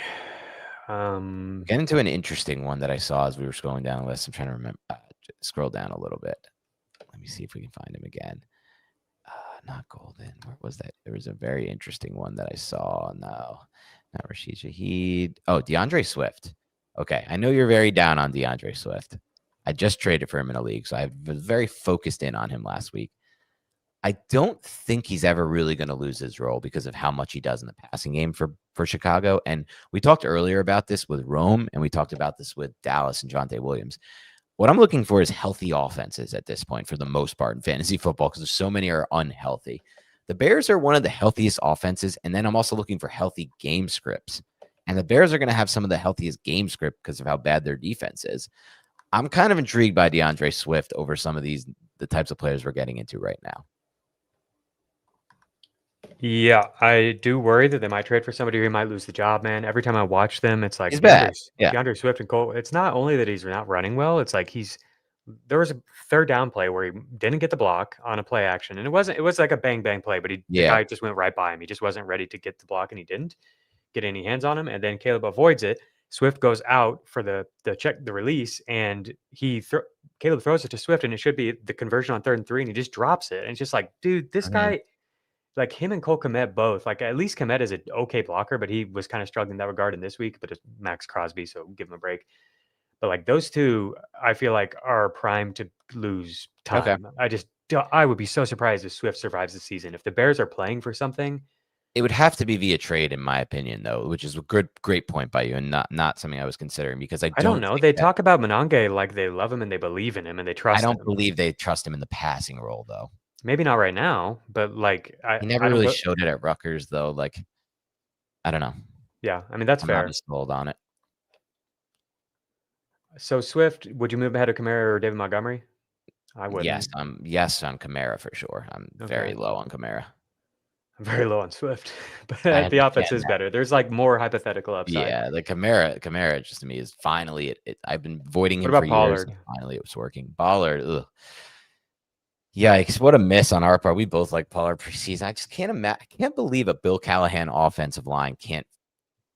Get into an interesting one that I saw as we were scrolling down the list. I'm trying to remember. Scroll down a little bit. Let me see if we can find him again. Not Golden. Where was that? There was a very interesting one that I saw. No, not Rashid Shaheed. Oh, DeAndre Swift. Okay, I know you're very down on DeAndre Swift. I just traded for him in a league, so I was very focused in on him last week. I don't think he's ever really going to lose his role because of how much he does in the passing game for Chicago. And we talked earlier about this with Rome, and we talked about this with Dallas and Jonte Williams. What I'm looking for is healthy offenses at this point for the most part in fantasy football because so many are unhealthy. The Bears are one of the healthiest offenses, and then I'm also looking for healthy game scripts. And the Bears are going to have some of the healthiest game script because of how bad their defense is. I'm kind of intrigued by DeAndre Swift over some of the types of players we're getting into right now. Yeah, I do worry that they might trade for somebody who might lose the job, man. Every time I watch them, it's like he's bad. Yeah. DeAndre Swift and Cole. It's not only that he's not running well, it's like there was a third down play where he didn't get the block on a play action. And it was like a bang play, but the guy just went right by him. He just wasn't ready to get the block and he didn't get any hands on him. And then Caleb avoids it. Swift goes out for the release, and Caleb throws it to Swift, and it should be the conversion on 3rd and 3, and he just drops it. And it's just like, dude, this guy. Like him and Cole Kmet both, like at least Kmet is an okay blocker, but he was kind of struggling in that regard in this week, but it's Max Crosby, so give him a break. But like those two, I feel like are primed to lose time. Okay. I would be so surprised if Swift survives the season. If the Bears are playing for something. It would have to be via trade, in my opinion, though, which is a great point by you and not something I was considering because I don't know. They talk about Monange like they love him and they believe in him and they trust him. I don't believe they trust him in the passing role, though. Maybe not right now, but like he never really showed it at Rutgers, though. Like, I don't know. Yeah, I mean that's fair. I'm not sold on it. So Swift, would you move ahead of Kamara or David Montgomery? I would. Yes, on Kamara for sure. I'm very low on Kamara. I'm very low on Swift, I but the offense understand is that. better. There's like more hypothetical upside. Yeah, the Kamara just to me is finally I've been avoiding What him for about years. Pollard? Finally, it was working. Pollard, ugh. Yikes! What a miss on our part. We both like Pollard preseason. I just can't can't believe a Bill Callahan offensive line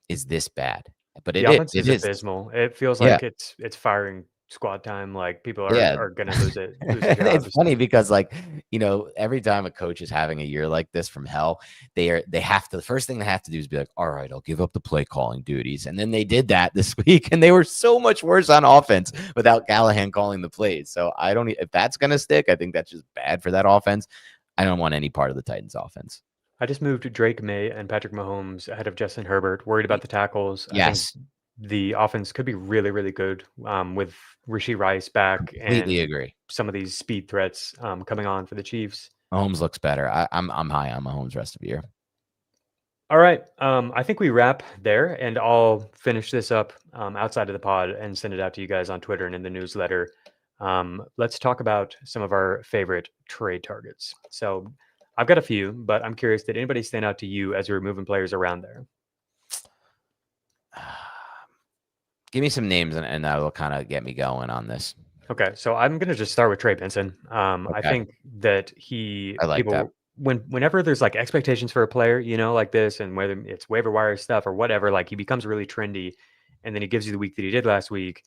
is this bad. But The offense it is is. abysmal. It feels Yeah. like it's firing squad time. Like people Yeah. are gonna lose It's jobs. funny because every time a coach is having a year like this from hell, they have to, the first thing they have to do is be like, all right, I'll give up the play calling duties. And then they did that this week and they were so much worse on offense without Callahan calling the plays. So if that's going to stick, I think that's just bad for that offense. I don't want any part of the Titans offense. I just moved Drake May and Patrick Mahomes ahead of Justin Herbert. Worried about the tackles. Yes. I think the offense could be really, really good with Rashee Rice back Completely and agree. some of these speed threats coming on for the Chiefs. Mahomes looks better. I'm high on Mahomes rest of the year. All right. I think we wrap there, and I'll finish this up outside of the pod and send it out to you guys on Twitter and in the newsletter. Let's talk about some of our favorite trade targets. So I've got a few, but I'm curious, did anybody stand out to you as you were moving players around there? Give me some names, and that will kind of get me going on this. Okay, so I'm going to just start with Trey Benson. I think that I like that. Whenever there's like expectations for a player, like this, and whether it's waiver wire stuff or whatever, like he becomes really trendy, and then he gives you the week that he did last week.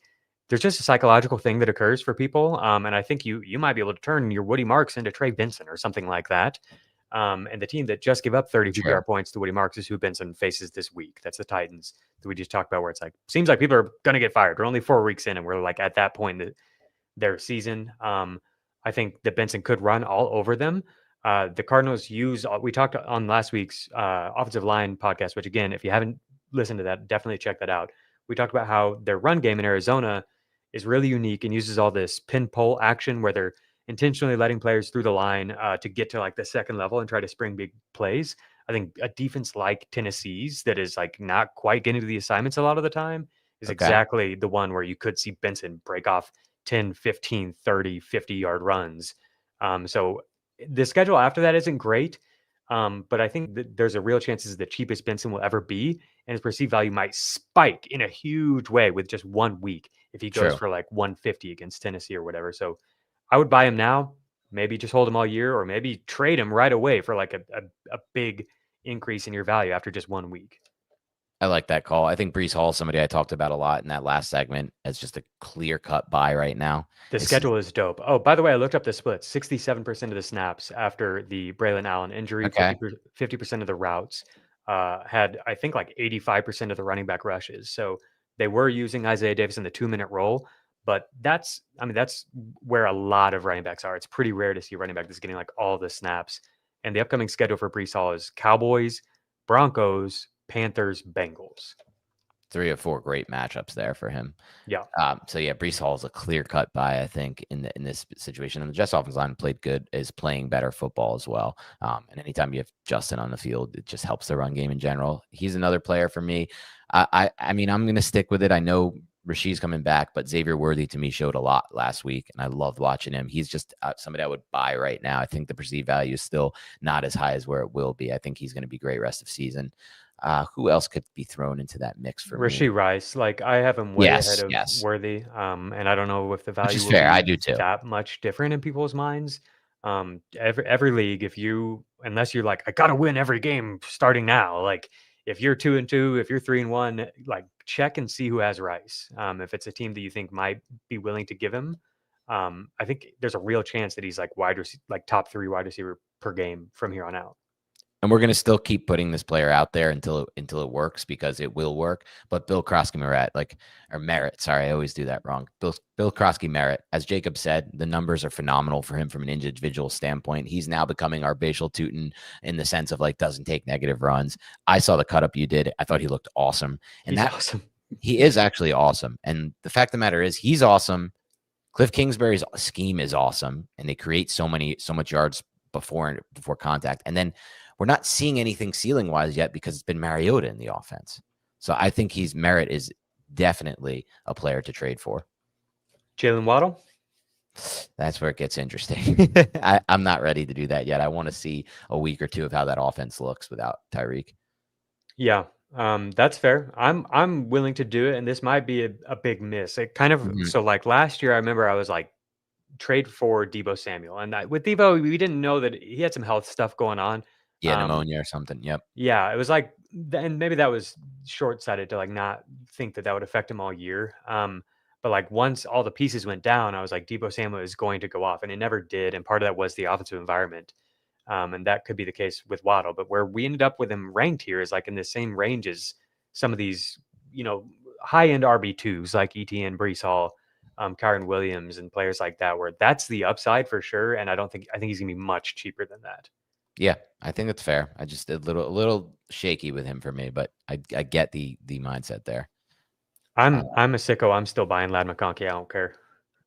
There's just a psychological thing that occurs for people, and I think you might be able to turn your Woody Marks into Trey Benson or something like that. And the team that just gave up 30 PPR points to Woody Marks is who Benson faces this week. That's the Titans that we just talked about, where it's like seems like people are going to get fired. We're only 4 weeks in, and we're like at that point in their season. I think that Benson could run all over them. The Cardinals we talked on last week's offensive line podcast, which again, if you haven't listened to that, definitely check that out. We talked about how their run game in Arizona is really unique and uses all this pin pull action where they're intentionally letting players through the line to get to like the second level and try to spring big plays. I think a defense like Tennessee's that is like not quite getting to the assignments a lot of the time is exactly the one where you could see Benson break off 10, 15, 30, 50-yard runs. So the schedule after that isn't great, but I think that there's a real chance this is the cheapest Benson will ever be, and his perceived value might spike in a huge way with just 1 week if he goes for like 150 against Tennessee or whatever. So I would buy him now, maybe just hold him all year, or maybe trade him right away for like a big increase in your value after just 1 week. I like that call. I think Breece Hall is somebody I talked about a lot in that last segment as just a clear-cut buy right now. The schedule is dope. Oh, by the way, I looked up the splits. 67% of the snaps after the Braylon Allen injury, 50% of the routes, had, I think, like 85% of the running back rushes. So they were using Isaiah Davis in the 2-minute role, but that's where a lot of running backs are. It's pretty rare to see a running back that's getting like all the snaps. And the upcoming schedule for Breece Hall is Cowboys, Broncos, Panthers, Bengals. 3 or 4 great matchups there for him. Yeah. So yeah, Breece Hall is a clear-cut buy, I think, in this situation. And the Jets offensive line played good, is playing better football as well. And anytime you have Justin on the field, it just helps the run game in general. He's another player for me. I mean, I'm going to stick with it. I know Rasheed's coming back, but Xavier Worthy to me showed a lot last week, and I loved watching him. He's just somebody I would buy right now. I think the perceived value is still not as high as where it will be. I think he's going to be great rest of season. Who else could be thrown into that mix for me? Rashee Rice, like I have him way ahead of Worthy, and I don't know if the value is will fair. be I do too. That much different in people's minds. Every league, unless you're like, I gotta win every game starting now. Like if you're 2-2, if you're 3-1, like check and see who has Rice. If it's a team that you think might be willing to give him, I think there's a real chance that he's like top 3 wide receiver per game from here on out. And we're going to still keep putting this player out there until it works, because it will work. But Bill Krosky-Merritt, I always do that wrong. Bill Krosky-Merritt, as Jacob said, the numbers are phenomenal for him from an individual standpoint. He's now becoming our Bashal Tutin in the sense of doesn't take negative runs. I saw the cut up you did. I thought he looked awesome. And He's awesome. He is actually awesome. And the fact of the matter is he's awesome. Cliff Kingsbury's scheme is awesome. And they create so much yards before contact. And then we're not seeing anything ceiling-wise yet because it's been Mariota in the offense. So I think Merritt is definitely a player to trade for. Jalen Waddle? That's where it gets interesting. I'm not ready to do that yet. I want to see a week or two of how that offense looks without Tyreek. Yeah, that's fair. I'm willing to do it, and this might be a big miss. It kind of so like last year, I remember I was like trade for Debo Samuel, and with Debo, we didn't know that he had some health stuff going on. Yeah, pneumonia or something. Yep. Yeah, it was like, and maybe that was short sighted to like not think that that would affect him all year. But like once all the pieces went down, I was like, Debo Samuel is going to go off, and it never did. And part of that was the offensive environment. And that could be the case with Waddle. But where we ended up with him ranked here is like in the same range as some of these, high end RB2s like ETN, Brees Hall, Kyron Williams, and players like that, where that's the upside for sure. And I think he's gonna be much cheaper than that. Yeah, I think it's fair. I just a little shaky with him for me, but I get the mindset there. I'm a sicko. I'm still buying Lad McConkey. I don't care.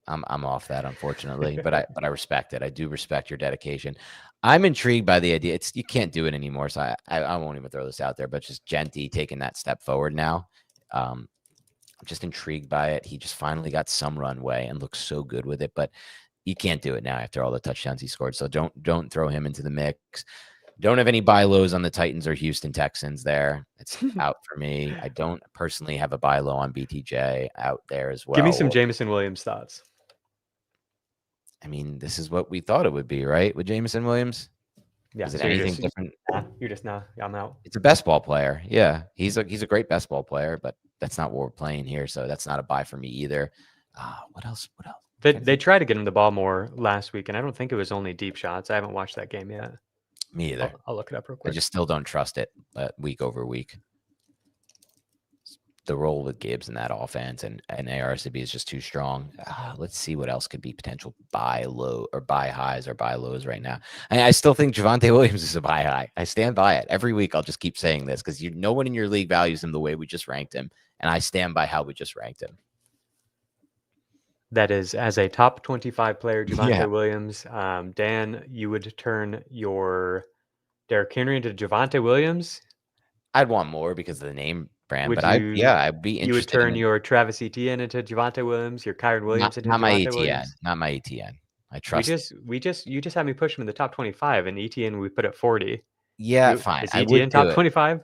I'm off that, unfortunately, but I respect it. I do respect your dedication. I'm intrigued by the idea. You can't do it anymore, so I won't even throw this out there. But just Genty taking that step forward now, I'm just intrigued by it. He just finally got some runway and looks so good with it. But you can't do it now after all the touchdowns he scored. So don't throw him into the mix. Don't have any buy lows on the Titans or Houston Texans there. It's out for me. I don't personally have a buy low on BTJ out there as well. Give me some Jameson Williams thoughts. I mean, this is what we thought it would be, right? With Jameson Williams. Yeah. Is it anything different? You're just I'm out. It's a best ball player. Yeah. He's a great best ball player, but that's not what we're playing here. So that's not a buy for me either. What else? They tried to get him the ball more last week, and I don't think it was only deep shots. I haven't watched that game yet. Me either. I'll look it up real quick. I just still don't trust it week over week. The role with Gibbs in that offense and ARCB is just too strong. Let's see what else could be potential buy low or buy highs or buy lows right now. I still think Javonte Williams is a buy high. I stand by it. Every week I'll just keep saying this because no one in your league values him the way we just ranked him. And I stand by how we just ranked him. That is, as a top 25 player, Javonte Williams. Dan, you would turn your Derrick Henry into Javonte Williams? I'd want more because of the name brand, I'd be interested. You would turn your Travis Etienne into Javonte Williams, your Kyron Williams into Javonte Williams? Not my Etienne. I trust. You just had me push him in the top 25, and Etienne we put at 40. Yeah, fine. Is Etienne top 25?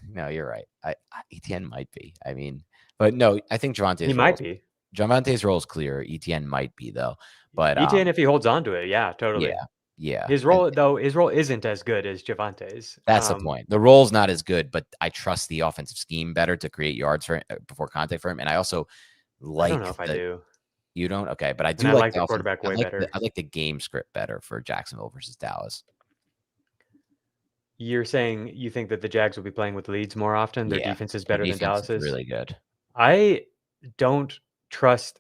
No, you're right. Etienne might be. I mean, but no, I think Javonte's might be. Javonte's role is clear. Etienne might be though. But Etienne, if he holds on to it, yeah, totally. Yeah. His role isn't as good as Javonte's. That's the point. The role's not as good, but I trust the offensive scheme better to create yards for before contact for him. And I also like. I don't know if I do. You don't? Okay, but I do like the quarterback way better. I like the game script better for Jacksonville versus Dallas. You're saying you think that the Jags will be playing with leads more often? Their defense is better than Dallas's? Really good. I don't trust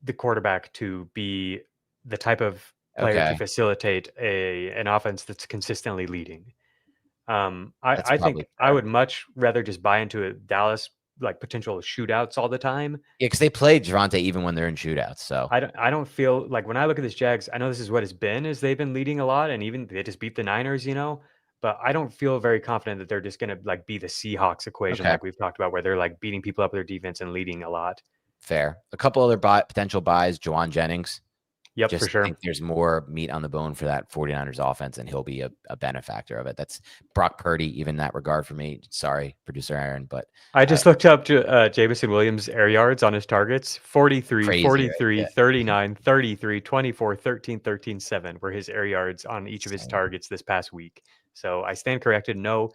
the quarterback to be the type of player to facilitate an offense that's consistently leading. I think I would much rather just buy into a Dallas like potential shootouts all the time. Yeah, because they play Javonte even when they're in shootouts. So I don't feel like when I look at this Jags, I know this is what it's been, is they've been leading a lot, and even they just beat the Niners, but I don't feel very confident that they're just going to like be the Seahawks equation like we've talked about, where they're like beating people up with their defense and leading a lot. Fair. A couple other potential buys, Juwan Jennings. Yep, for sure. I think there's more meat on the bone for that 49ers offense, and he'll be a benefactor of it. That's Brock Purdy, even in that regard for me. Sorry, producer Aaron, but I just looked up Jameson Williams' air yards on his targets. 43, crazy, 43, right? 39, 33, 24, 13, 13, 7 were his air yards on each of his targets this past week. So I stand corrected. No,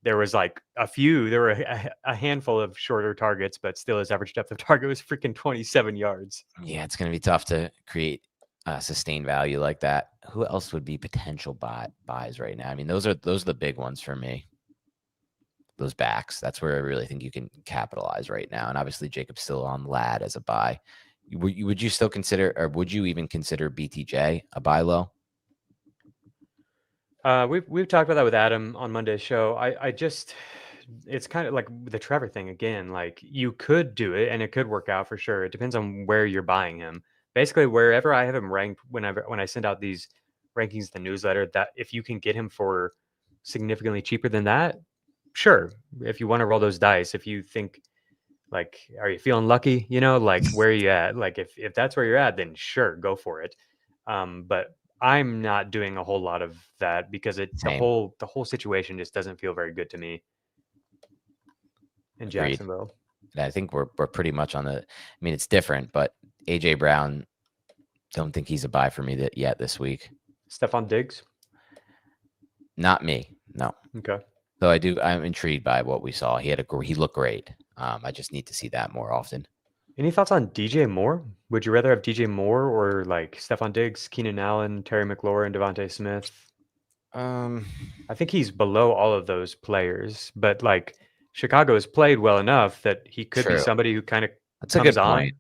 there was like there were a handful of shorter targets, but still his average depth of target was freaking 27 yards. Yeah, it's going to be tough to create sustained value like that. Who else would be potential buys right now? I mean, those are the big ones for me. Those backs, that's where I really think you can capitalize right now. And obviously Jacob's still on Lad as a buy. Would you still consider, or would you even consider BTJ a buy low? We've talked about that with Adam on Monday's show. It's kind of like the Trevor thing again. Like you could do it and it could work out for sure. It depends on where you're buying him. Basically, wherever I have him ranked, when I send out these rankings, the newsletter, that if you can get him for significantly cheaper than that, sure. If you want to roll those dice, if you think Like, are you feeling lucky? Like, where are you at? Like, if that's where you're at, then sure, go for it. But I'm not doing a whole lot of that because the Same. whole situation just doesn't feel very good to me in Agreed. Jacksonville. I think we're pretty much on the. I mean, it's different, but AJ Brown, don't think he's a buy for me yet this week. Stephon Diggs? Not me. No. Okay. Though I'm intrigued by what we saw. He looked great. I just need to see that more often. Any thoughts on DJ Moore? Would you rather have DJ Moore or like Stephon Diggs, Keenan Allen, Terry McLaurin, Devontae Smith? I think he's below all of those players, but like Chicago has played well enough that he could be somebody who kind of That's a good point.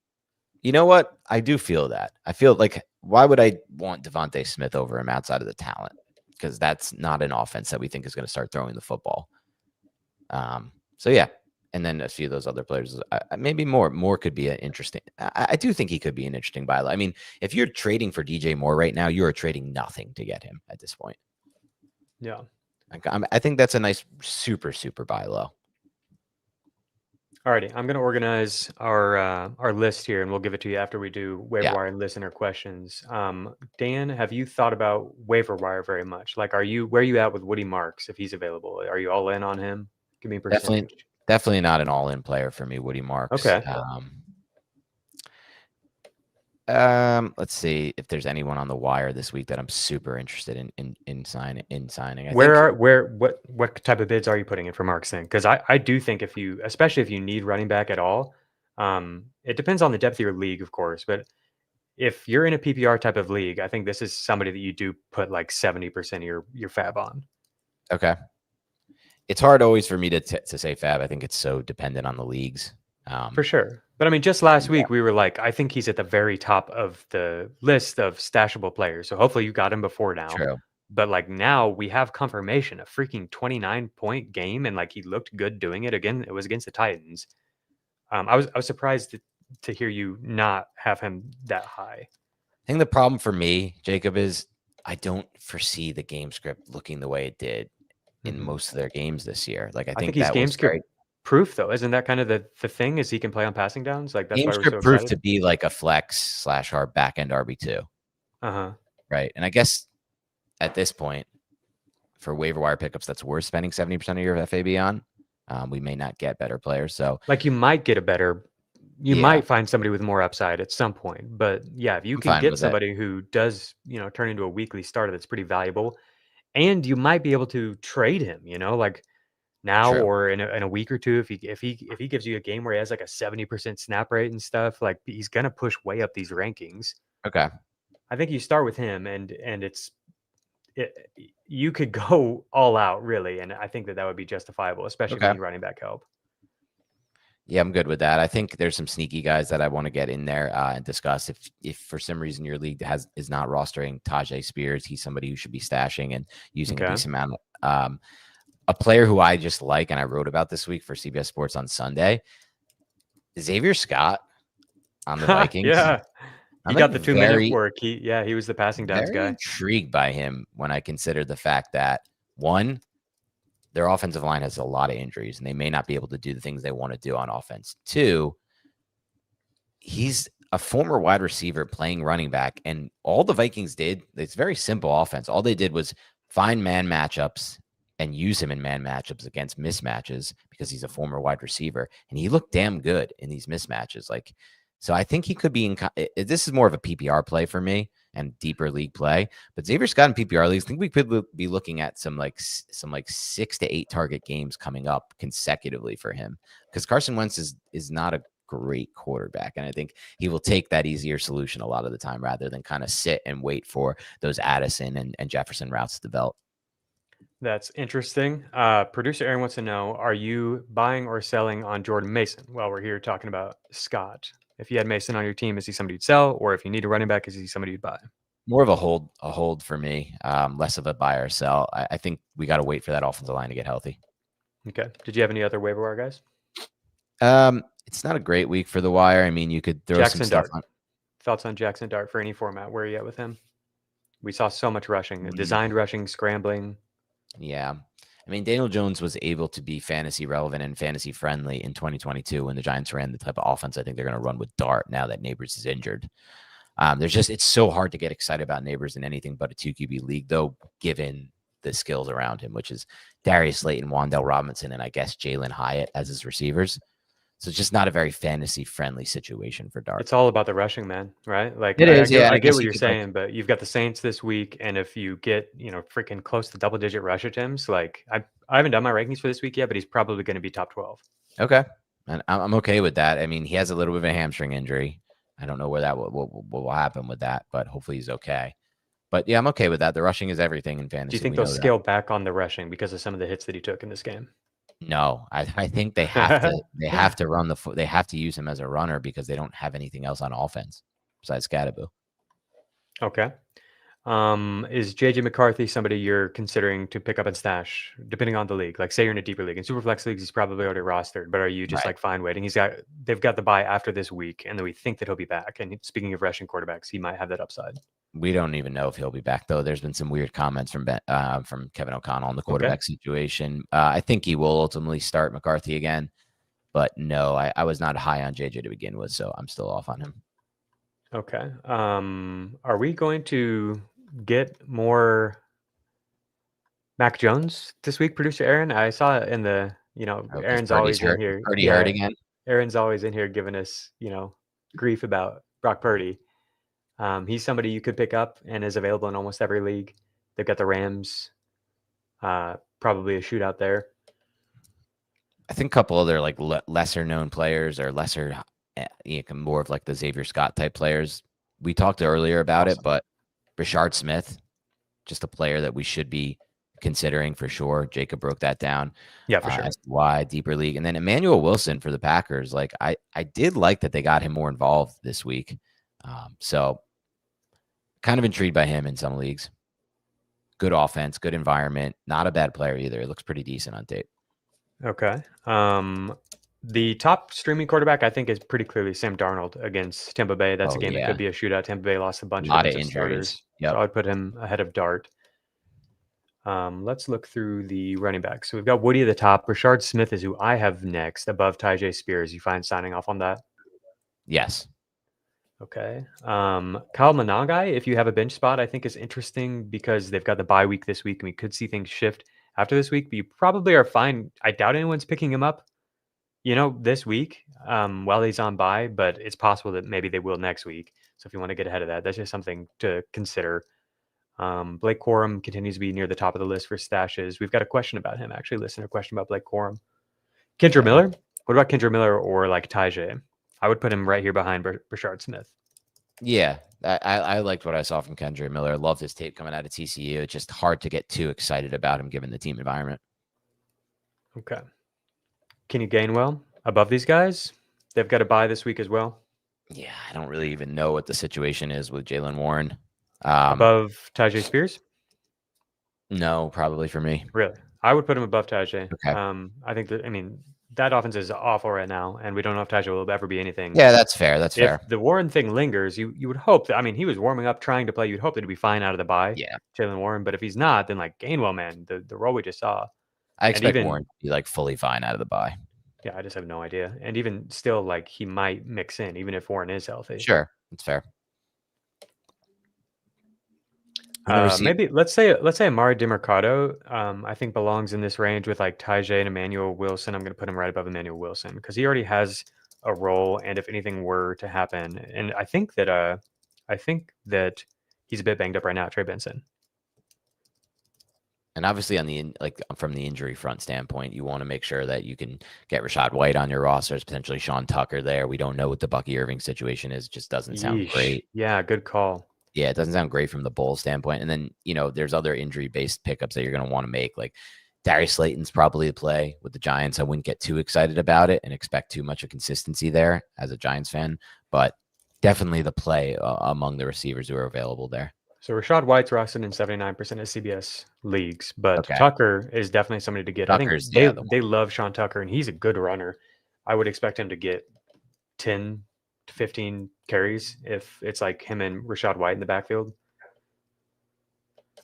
You know what? I do feel that. I feel like, why would I want Devontae Smith over him outside of the talent? Because that's not an offense that we think is going to start throwing the football. So yeah. And then a few of those other players, maybe more could be an interesting. I do think he could be an interesting buy low. I mean, if you're trading for DJ Moore right now, you are trading nothing to get him at this point. Yeah. I think that's a nice super buy low. Alrighty, I'm going to organize our list here, and we'll give it to you after we do waiver wire and listener questions. Dan, have you thought about waiver wire very much? Like, where are you at with Woody Marks if he's available? Are you all in on him? Give me a percentage. Definitely not an all-in player for me, Woody Marks. Okay. Let's see if there's anyone on the wire this week that I'm super interested in signing. What type of bids are you putting in for Marks then? Because I do think especially if you need running back at all, it depends on the depth of your league, of course. But if you're in a PPR type of league, I think this is somebody that you do put like 70% of your fab on. Okay. It's hard always for me to say fab. I think it's so dependent on the leagues. For sure. But I mean, just last week, we were like, I think he's at the very top of the list of stashable players. So hopefully you got him before now. True. But like now we have confirmation, a freaking 29-point game. And like he looked good doing it again. It was against the Titans. I was surprised to hear you not have him that high. I think the problem for me, Jacob, is I don't foresee the game script looking the way it did in most of their games this year. Like I think he's game script proof, though. Isn't that kind of the thing? Is he can play on passing downs? Like that's game why we're script so proof excited? to be like a flex / our back end RB2. Right. And I guess at this point for waiver wire pickups, that's worth spending 70% of your FAB on. We may not get better players. So like you might get you might find somebody with more upside at some point. But yeah, if you can get somebody who does, turn into a weekly starter, that's pretty valuable. And you might be able to trade him, like now or in a week or two. If he gives you a game where he has like a 70% snap rate and stuff, like he's gonna push way up these rankings. Okay. I think you start with him, and you could go all out really, and I think that would be justifiable, especially if you need running back help. Yeah, I'm good with that. I think there's some sneaky guys that I want to get in there and discuss. If for some reason your league is not rostering Tajay Spears, he's somebody who should be stashing and using a decent amount. A player who I just like, and I wrote about this week for CBS Sports on Sunday, Xavier Scott on the Vikings. Yeah, he got the 2-minute work. He was the passing downs guy. Intrigued by him when I consider the fact that one, their offensive line has a lot of injuries and they may not be able to do the things they want to do on offense. Two, he's a former wide receiver playing running back, and all the Vikings did, it's very simple offense. All they did was find man matchups and use him in man matchups against mismatches because he's a former wide receiver, and he looked damn good in these mismatches. Like, so I think he could be this is more of a PPR play for me and deeper league play, but Xavier Scott in PPR leagues, I think we could be looking at some 6 to 8 target games coming up consecutively for him, because Carson Wentz is not a great quarterback, and I think he will take that easier solution a lot of the time rather than kind of sit and wait for those Addison and Jefferson routes to develop. That's interesting. Producer Aaron wants to know, are you buying or selling on Jordan Mason while we're here talking about Scott? If you had Mason on your team, is he somebody you'd sell? Or if you need a running back, is he somebody you'd buy? More of a hold for me, less of a buy or sell. I think we got to wait for that offensive line to get healthy. Okay. Did you have any other waiver wire guys? It's not a great week for the wire. I mean, you could throw Jackson some stuff Dart. on. Thoughts on Jackson Dart for any format? Where are you at with him? We saw so much rushing, designed rushing, scrambling. Yeah. I mean, Daniel Jones was able to be fantasy relevant and fantasy friendly in 2022 when the Giants ran the type of offense I think they're going to run with Dart now that Neighbors is injured. It's so hard to get excited about Neighbors in anything but a 2 QB league, though, given the skills around him, which is Darius Slayton, Wan'Dale Robinson, and I guess Jalen Hyatt as his receivers. So it's just not a very fantasy friendly situation for Dart. It's all about the rushing, man, right? Like it is. I get what you're saying, but you've got the Saints this week, and if you get freaking close to double digit rush attempts, like I haven't done my rankings for this week yet, but he's probably going to be top 12. Okay, and I'm okay with that. I mean, he has a little bit of a hamstring injury. I don't know where that will happen with that, but hopefully he's okay. But yeah, I'm okay with that. The rushing is everything in fantasy. Do you think they'll scale back on the rushing because of some of the hits that he took in this game? No, I think they have to. They have to run they have to use him as a runner because they don't have anything else on offense besides Scatterboo. Okay. Is JJ McCarthy somebody you're considering to pick up and stash, depending on the league? Like, say you're in a deeper league. In Superflex leagues, he's probably already rostered, but are you just like fine waiting? They've got the bye after this week, and then we think that he'll be back. And speaking of rushing quarterbacks, he might have that upside. We don't even know if he'll be back, though. There's been some weird comments from Kevin O'Connell on the quarterback situation. I think he will ultimately start McCarthy again, but no, I was not high on JJ to begin with, so I'm still off on him. Okay. Are we going to get more Mac Jones this week, producer Aaron? I saw it in the, Aaron's always in here. Purdy hurt again. Aaron's always in here giving us, grief about Brock Purdy. He's somebody you could pick up and is available in almost every league. They've got the Rams, probably a shootout there. I think a couple other like lesser known players or more of like the Xavier Scott type players. We talked earlier about it, but Rashard Smith, just a player that we should be considering for sure. Jacob broke that down. Yeah, for sure. SY, deeper league. And then Emmanuel Wilson for the Packers. Like I did like that they got him more involved this week. So kind of intrigued by him in some leagues. Good offense, good environment, not a bad player either. It looks pretty decent on tape. Okay. The top streaming quarterback, I think, is pretty clearly Sam Darnold against Tampa Bay. That's a game that could be a shootout. Tampa Bay lost a bunch of injuries. Starters. Yep. So I would put him ahead of Dart. Let's look through the running backs. So we've got Woody at the top. Rashard Smith is who I have next, above Tyjae Spears. You find signing off on that? Yes. Okay. Kyle Managai, if you have a bench spot, I think is interesting because they've got the bye week this week, and we could see things shift after this week, but you probably are fine. I doubt anyone's picking him up, this week while he's on bye, but it's possible that maybe they will next week. So if you want to get ahead of that, that's just something to consider. Blake Corum continues to be near the top of the list for stashes. We've got a question about him, actually. Listener question about Blake Corum. Kendra Miller? What about Kendra Miller or like Tyjae? I would put him right here behind Rashard Smith. Yeah, I liked what I saw from Kendra Miller. I loved his tape coming out of TCU. It's just hard to get too excited about him given the team environment. Okay. Kenny Gainwell above these guys? They've got a bye this week as well. Yeah, I don't really even know what the situation is with Jaylen Warren. Above Tyjae Spears? No, probably for me. Really? I would put him above Tyjae. Okay. I think that offense is awful right now, and we don't know if Tyjae will ever be anything. Yeah, that's fair. If the Warren thing lingers, you would hope that, he was warming up, trying to play. You'd hope that he'd be fine out of the bye. Yeah. Jaylen Warren. But if he's not, then like Gainwell, man, the role we just saw. I expect Warren to be like fully fine out of the bye. Yeah, I just have no idea. And even still, like he might mix in, even if Warren is healthy. Sure. That's fair. Maybe let's say Amari DeMercado, I think belongs in this range with like Tyjae and Emmanuel Wilson. I'm going to put him right above Emmanuel Wilson because he already has a role, and if anything were to happen, and I think that he's a bit banged up right now, Trey Benson. And obviously from the injury front standpoint, you want to make sure that you can get Rachaad White on your roster. There's potentially Sean Tucker there. We don't know what the Bucky Irving situation is. It just doesn't sound great. Yeah, good call. Yeah, it doesn't sound great from the Bull standpoint. And then, there's other injury-based pickups that you're going to want to make. Like Darius Slayton's probably a play with the Giants. I wouldn't get too excited about it and expect too much of consistency there as a Giants fan, but definitely the play among the receivers who are available there. So Rachaad White's rostered in 79% of CBS leagues, but Tucker is definitely somebody to get. Tucker's, I think they love Sean Tucker, and he's a good runner. I would expect him to get 10 to 15 carries if it's like him and Rachaad White in the backfield.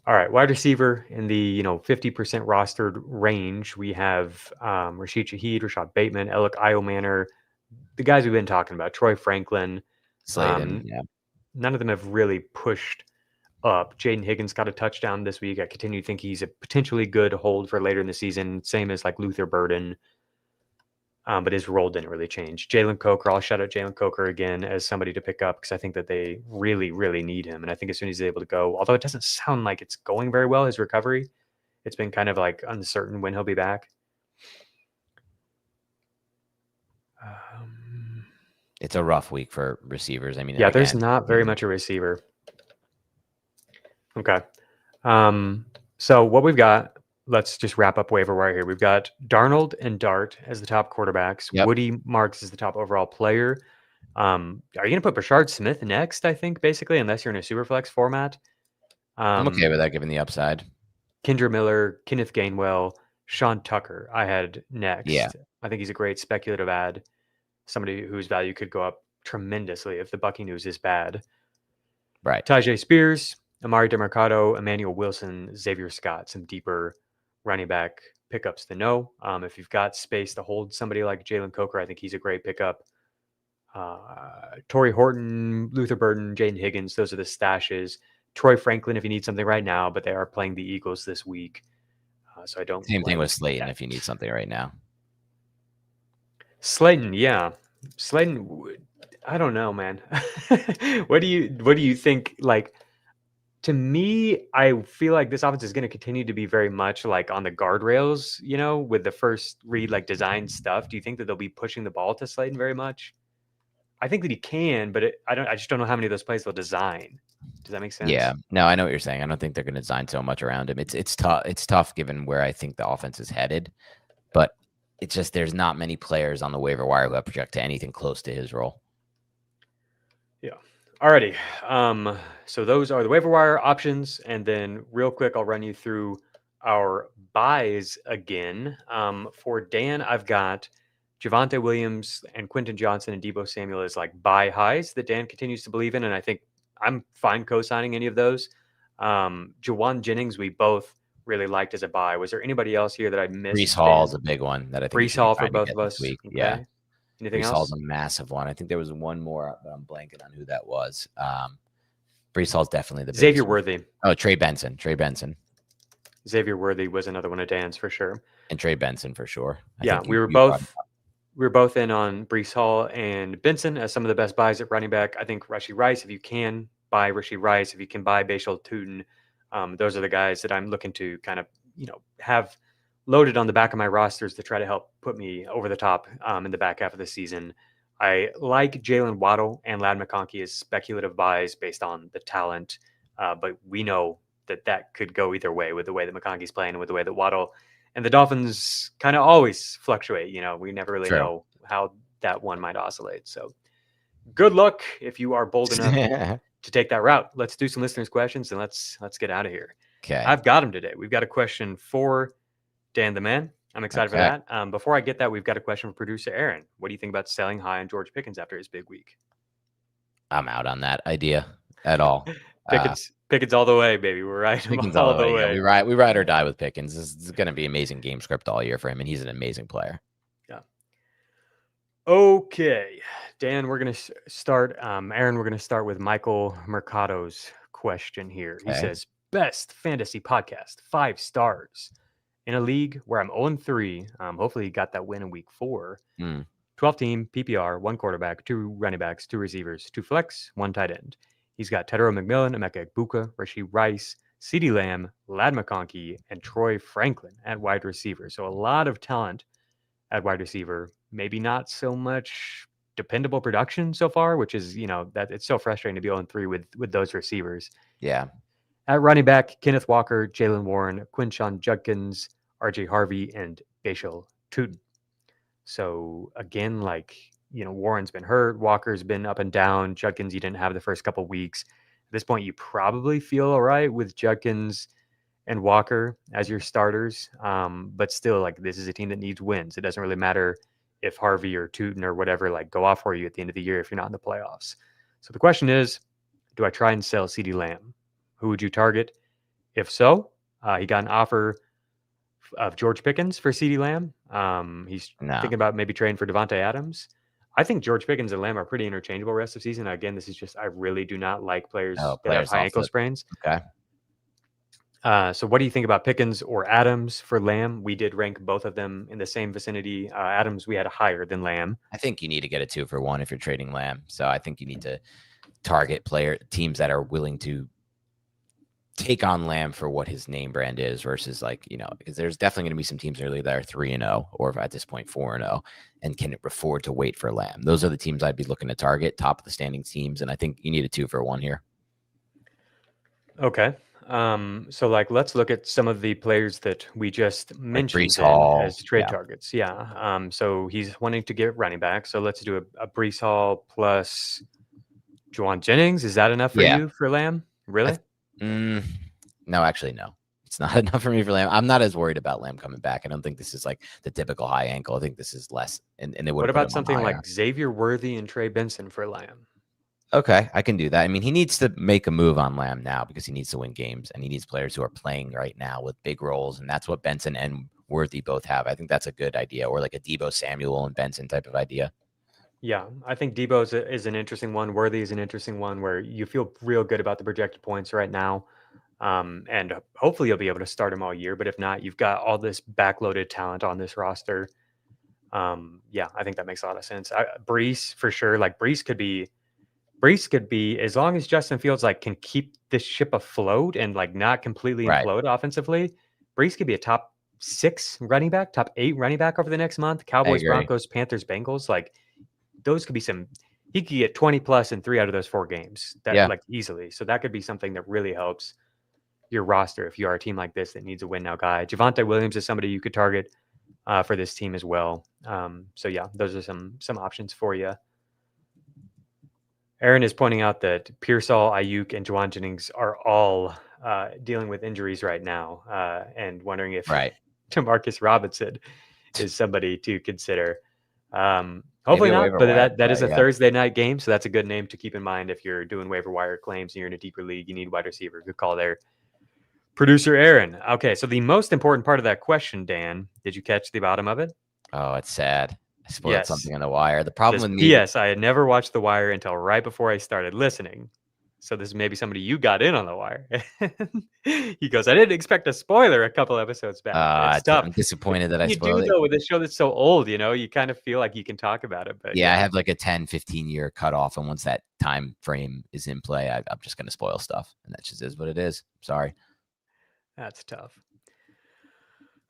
All right, wide receiver in the 50% rostered range. We have Rashid Shaheed, Rashad Bateman, Alec Iomanner, the guys we've been talking about, Troy Franklin. Slayton, yeah. None of them have really pushed up. Jaden Higgins got a touchdown this week. I continue to think he's a potentially good hold for later in the season, same as like Luther Burden. But his role didn't really change. Jalen Coker, I'll shout out Jalen Coker again as somebody to pick up because I think that they really, really need him. And I think as soon as he's able to go, although it doesn't sound like it's going very well, his recovery, it's been kind of like uncertain when he'll be back. It's a rough week for receivers. I mean, yeah, there's not very much a receiver. Okay. So what we've got, let's just wrap up waiver wire here. We've got Darnold and Dart as the top quarterbacks. Yep. Woody Marks is the top overall player. Are you going to put Brashard Smith next, I think, basically, unless you're in a Superflex format? I'm okay with that given the upside. Kendra Miller, Kenneth Gainwell, Sean Tucker I had next. Yeah. I think he's a great speculative ad. Somebody whose value could go up tremendously if the Bucky news is bad. Right. Tajay Spears, Amari DeMarcado, Emmanuel Wilson, Xavier Scott, some deeper running back pickups to know. If you've got space to hold somebody like Jalen Coker, I think he's a great pickup. Torrey Horton, Luther Burden, Jaden Higgins, those are the stashes. Troy Franklin, if you need something right now, but they are playing the Eagles this week. So I don't. Same thing with Slayton if you need something right now. Slayton, yeah. Slayton, I don't know, man. What do you think? Like, to me, I feel like this offense is going to continue to be very much like on the guardrails, with the first read, like design stuff. Do you think that they'll be pushing the ball to Slayton very much? I think that he can, but I just don't know how many of those plays they'll design. Does that make sense? Yeah. No, I know what you're saying. I don't think they're going to design so much around him. It's tough. It's tough given where I think the offense is headed, but it's just there's not many players on the waiver wire that project to anything close to his role. Yeah. Alrighty. So those are the waiver wire options, and then real quick, I'll run you through our buys again. For Dan, I've got Javonte Williams and Quentin Johnson and Deebo Samuel as like buy highs that Dan continues to believe in, and I think I'm fine co-signing any of those. Jawan Jennings, we both really liked as a buy. Was there anybody else here that I missed? Breece Hall is a big one that I think Breece Hall for both of us. Week. Okay. Yeah. Anything Breece else? Hall's a massive one. I think there was one more, but I'm blanking on who that was. Breece Hall's definitely the Xavier one. Worthy. Oh, Trey Benson. Xavier Worthy was another one of Dan's for sure. And Trey Benson for sure. Yeah, we were both in on Breece Hall and Benson as some of the best buys at running back. I think Rashee Rice, if you can buy Rashee Rice, if you can buy Bashal Tootin, those are the guys that I'm looking to kind of, have loaded on the back of my rosters to try to help put me over the top in the back half of the season. I like Jalen Waddle and Ladd McConkey as speculative buys based on the talent, but we know that could go either way with the way that McConkey's playing and with the way that Waddle and the Dolphins kind of always fluctuate. We never really know how that one might oscillate. So good luck if you are bold enough to take that route. Let's do some listeners' questions and let's get out of here. Okay. I've got them today. We've got a question for Dan the Man. I'm excited for that. Before I get that, we've got a question for producer Aaron. What do you think about selling high on George Pickens after his big week? I'm out on that idea at all. Pickens all the way, baby. We're right. Pickens all the way. Yeah, we ride or die with Pickens. This is going to be amazing game script all year for him, and he's an amazing player. Yeah. Okay, Dan, we're going to start. Aaron, we're going to start with Michael Mercado's question here. He says, best fantasy podcast, 5 stars. In a league where I'm 0-3, hopefully he got that win in week 4. 12-team PPR, 1 quarterback, 2 running backs, 2 receivers, 2 flex, 1 tight end. He's got Tedero McMillan, Emeka Egbuka, Rashee Rice, CeeDee Lamb, Ladd McConkey, and Troy Franklin at wide receiver. So a lot of talent at wide receiver. Maybe not so much dependable production so far, which is, that it's so frustrating to be 0-3 with those receivers. Yeah. At running back, Kenneth Walker, Jalen Warren, Quinshon Judkins, RJ Harvey, and Bashal Tootin. So again, Warren's been hurt. Walker's been up and down. Judkins, you didn't have the first couple weeks. At this point, you probably feel all right with Judkins and Walker as your starters. But still, this is a team that needs wins. It doesn't really matter if Harvey or Tootin or whatever, go off for you at the end of the year if you're not in the playoffs. So the question is, do I try and sell CeeDee Lamb? Who would you target? If so, he got an offer of George Pickens for CeeDee Lamb. He's thinking about maybe trading for Devontae Adams. I think George Pickens and Lamb are pretty interchangeable rest of the season. Again, this is just I really do not like players that have high ankle sprains. Okay. So what do you think about Pickens or Adams for Lamb? We did rank both of them in the same vicinity. Adams, we had higher than Lamb. I think you need to get a 2-for-1 if you're trading Lamb. So I think you need to target teams that are willing to take on Lamb for what his name brand is versus because there's definitely going to be some teams early that are 3-0 or at this point 4-0 and can afford to wait for Lamb. Those are the teams I'd be looking to target, top of the standings teams. And I think you need a 2-for-1 here. Okay. So let's look at some of the players that we just mentioned as trade targets. Yeah. So he's wanting to get running back. So let's do a Breece Hall plus Juwan Jennings. Is that enough for you for Lamb? Really? No, actually, no. It's not enough for me for Lamb. I'm not as worried about Lamb coming back. I don't think this is like the typical high ankle. I think this is less. And it would. What about something like Xavier Worthy and Trey Benson for Lamb? Okay, I can do that. I mean, he needs to make a move on Lamb now because he needs to win games and he needs players who are playing right now with big roles. And that's what Benson and Worthy both have. I think that's a good idea, or like a Deebo Samuel and Benson type of idea. Yeah, I think Deebo is an interesting one. Worthy is an interesting one where you feel real good about the projected points right now. And hopefully you'll be able to start him all year. But if not, you've got all this backloaded talent on this roster. Yeah, I think that makes a lot of sense. Breece, for sure. Like Breece could be, as long as Justin Fields can keep this ship afloat and not completely implode offensively, Breece could be a top 6 running back, top 8 running back over the next month. Cowboys, Broncos, Panthers, Bengals, those could be he could get 20 plus in 3 out of those 4 games easily. So that could be something that really helps your roster if you are a team like this that needs a win now guy. Javonte Williams is somebody you could target for this team as well. So yeah, those are some options for you. Aaron is pointing out that Pearsall, Ayuk, and Juwan Jennings are all dealing with injuries right now, and wondering if Demarcus Robinson is somebody to consider. Hopefully not, but that is a Thursday night game, so that's a good name to keep in mind if you're doing waiver wire claims and you're in a deeper league. You need wide receiver. Good call there, producer Aaron. Okay, so the most important part of that question, Dan, did you catch the bottom of it? Oh, it's sad. I spoiled something on The Wire. The problem with me... Yes, I had never watched The Wire until right before I started listening. So this is maybe somebody you got in on The Wire. He goes, I didn't expect a spoiler a couple episodes back. I'm disappointed that I spoiled it. You do, though, with a show that's so old, you kind of feel like you can talk about it. But yeah, I have like a 10, 15-year cutoff. And once that time frame is in play, I'm just going to spoil stuff. And that just is what it is. Sorry. That's tough.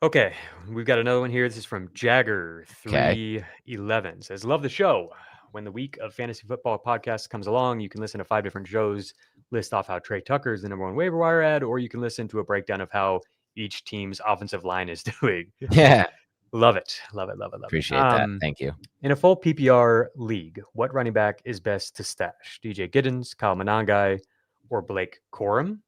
Okay, we've got another one here. This is from Jagger311. Says, love the show. When the week of fantasy football podcast comes along, you can listen to 5 different shows, list off how Trey Tucker is the number 1 waiver wire ad, or you can listen to a breakdown of how each team's offensive line is doing. Yeah. Love it. Appreciate that. Thank you. In a full PPR league, what running back is best to stash? DJ Giddens, Kyle Monangai, or Blake Corum?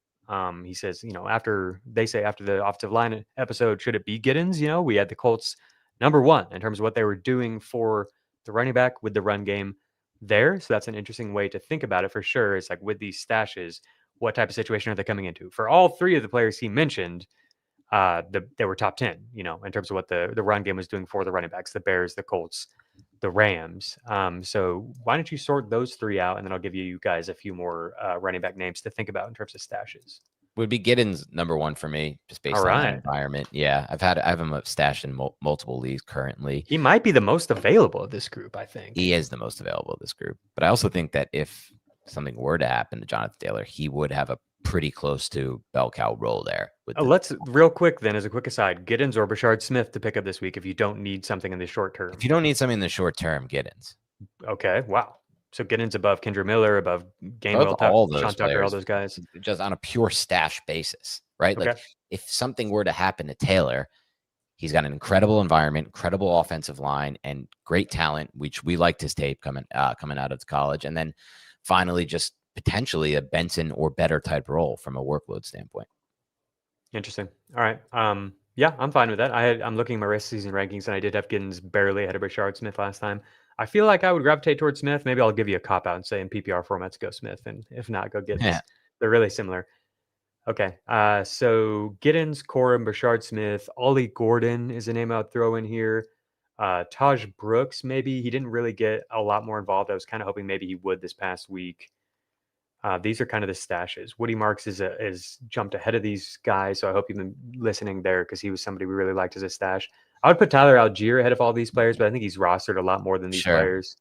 He says, after the offensive line episode, should it be Giddens? We had the Colts number 1 in terms of what they were doing for the running back with the run game there. So that's an interesting way to think about it for sure. It's like with these stashes, what type of situation are they coming into? For all 3 of the players he mentioned, they were top 10, in terms of what the run game was doing for the running backs, the Bears, the Colts, the Rams. So why don't you sort those 3 out, and then I'll give you guys a few more running back names to think about in terms of stashes. Would be Giddens number 1 for me, just based on that environment. Yeah, I have him stashed in multiple leagues currently. He might be the most available of this group, I think. He is the most available of this group. But I also think that if something were to happen to Jonathan Taylor, he would have a pretty close to bell cow role there. Let's real quick then, as a quick aside, Giddens or Brashard Smith to pick up this week if you don't need something in the short term. If you don't need something in the short term, Giddens. Okay, wow. So Giddens above Kendra Miller, above Gainwell, Sean Tucker, all those guys. Just on a pure stash basis, right? Okay. Like if something were to happen to Taylor, he's got an incredible environment, incredible offensive line, and great talent, which we liked his tape coming out of college. And then finally just potentially a Benson or better type role from a workload standpoint. Interesting. All right. Yeah, I'm fine with that. I'm looking at my rest of season rankings, and I did have Giddens barely ahead of Brashard Smith last time. I feel like I would gravitate towards Smith. Maybe I'll give you a cop out and say in PPR formats, go Smith. And if not, go Giddens. Yeah. They're really similar. Okay. So Giddens, Corum, Bashard Smith, Ollie Gordon is a name I'd throw in here. Taj Brooks, maybe. He didn't really get a lot more involved. I was kind of hoping maybe he would this past week. These are kind of the stashes. Woody Marks is jumped ahead of these guys, so I hope you've been listening there because he was somebody we really liked as a stash. I would put Tyler Algier ahead of all these players, but I think he's rostered a lot more than these players.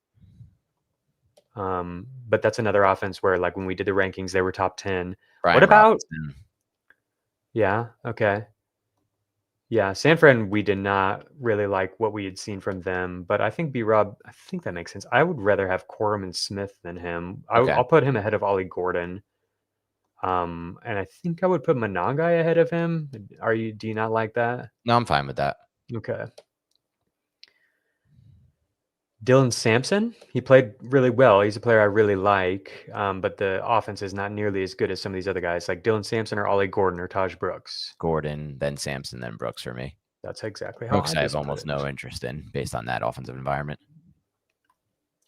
But that's another offense where, like, when we did the rankings, they were top 10. Brian what about Robinson. Yeah, okay. Yeah, San Fran, we did not really like what we had seen from them, but I think B-Rob, I think that makes sense. I would rather have Corum and Smith than him. I'll put him ahead of Ollie Gordon. And I think I would put Monangai ahead of him. Do you not like that? No, I'm fine with that. Okay. Dylan Sampson, he played really well. He's a player I really like, but the offense is not nearly as good as some of these other guys, like Dylan Sampson or Ollie Gordon or Taj Brooks. Gordon, then Sampson, then Brooks for me. That's exactly how Brooks I have almost no interest in based on that offensive environment.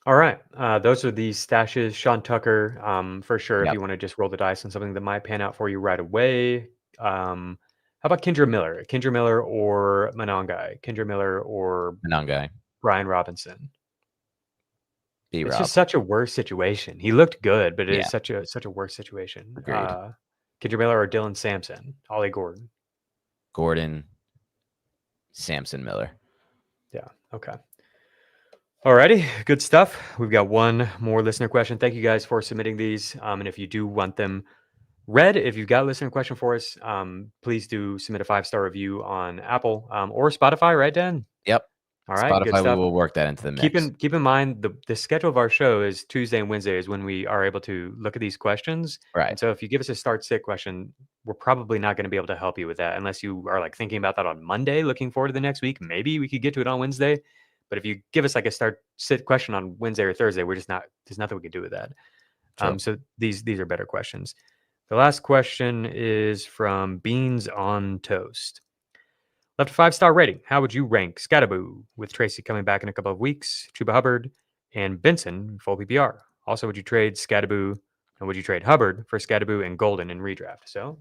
All right. Those are the stashes. Sean Tucker, for sure, if you want to just roll the dice on something that might pan out for you right away. How about Kendra Miller? Kendra Miller or Monangai? Kendra Miller or Monangai. Brian Robinson? B-Rob. It's just such a worse situation. He looked good, but it is such a worse situation. Kendra Miller or Dylan Sampson? Ollie Gordon? Gordon, Sampson, Miller. Yeah. Okay. Alrighty, good stuff. We've got one more listener question. Thank you guys for submitting these. And if you do want them read, if you've got a listener question for us, please do submit a 5-star review on Apple or Spotify, right, Dan? Yep. All right, Spotify, good stuff. we will work that into the mix. Keep in mind the schedule of our show is Tuesday and Wednesday is when we are able to look at these questions. Right. And so if you give us a start sit question, we're probably not going to be able to help you with that unless you are like thinking about that on Monday, looking forward to the next week. Maybe we could get to it on Wednesday. But if you give us like a start sit question on Wednesday or Thursday, there's nothing we can do with that. So these are better questions. The last question is from Beans on Toast. Left a 5-star rating. How would you rank Scattaboo with Tracy coming back in a couple of weeks, Chuba Hubbard, and Benson full PPR? Also, would you trade Scattaboo and would you trade Hubbard for Scattaboo and Golden in redraft? So,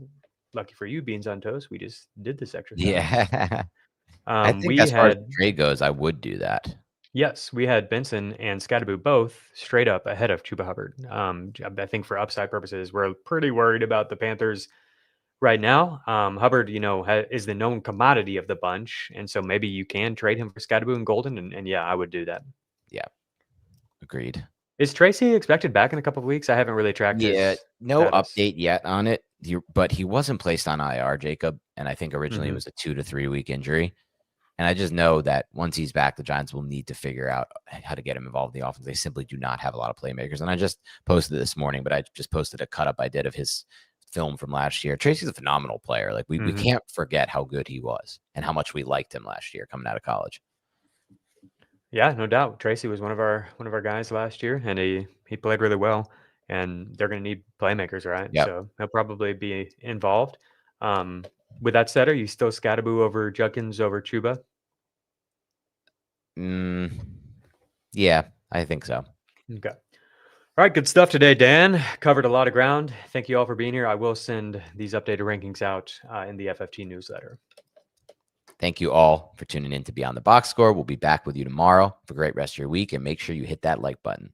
lucky for you, Beans on Toast, we just did this exercise. Yeah. I think as far as trade goes, I would do that. Yes, we had Benson and Scattaboo both straight up ahead of Chuba Hubbard. I think for upside purposes, we're pretty worried about the Panthers right now. Hubbard, is the known commodity of the bunch, and so maybe you can trade him for Scattaboo and Golden, and yeah, I would do that. Yeah, agreed. Is Tracy expected back in a couple of weeks? I haven't really tracked his no status. update yet on it, but he wasn't placed on IR, Jacob, and I think originally it was a 2 to 3 week injury. And I just know that once he's back, the Giants will need to figure out how to get him involved in the offense. They simply do not have a lot of playmakers. And I just posted it this morning, but I just posted a cut up I did of his film from last year. Tracy's a phenomenal player. Like we can't forget how good he was and how much we liked him last year coming out of college. Yeah, no doubt. Tracy was one of our guys last year, and he played really well. And they're going to need playmakers, right? Yep. So he'll probably be involved. With that said, are you still Scattaboo over Judkins over Chuba? Yeah, I think so. Okay. All right, good stuff today, Dan. Covered a lot of ground. Thank you all for being here. I will send these updated rankings out in the FFT newsletter. Thank you all for tuning in to Beyond the Box Score. We'll be back with you tomorrow. Have a great rest of your week, and make sure you hit that like button.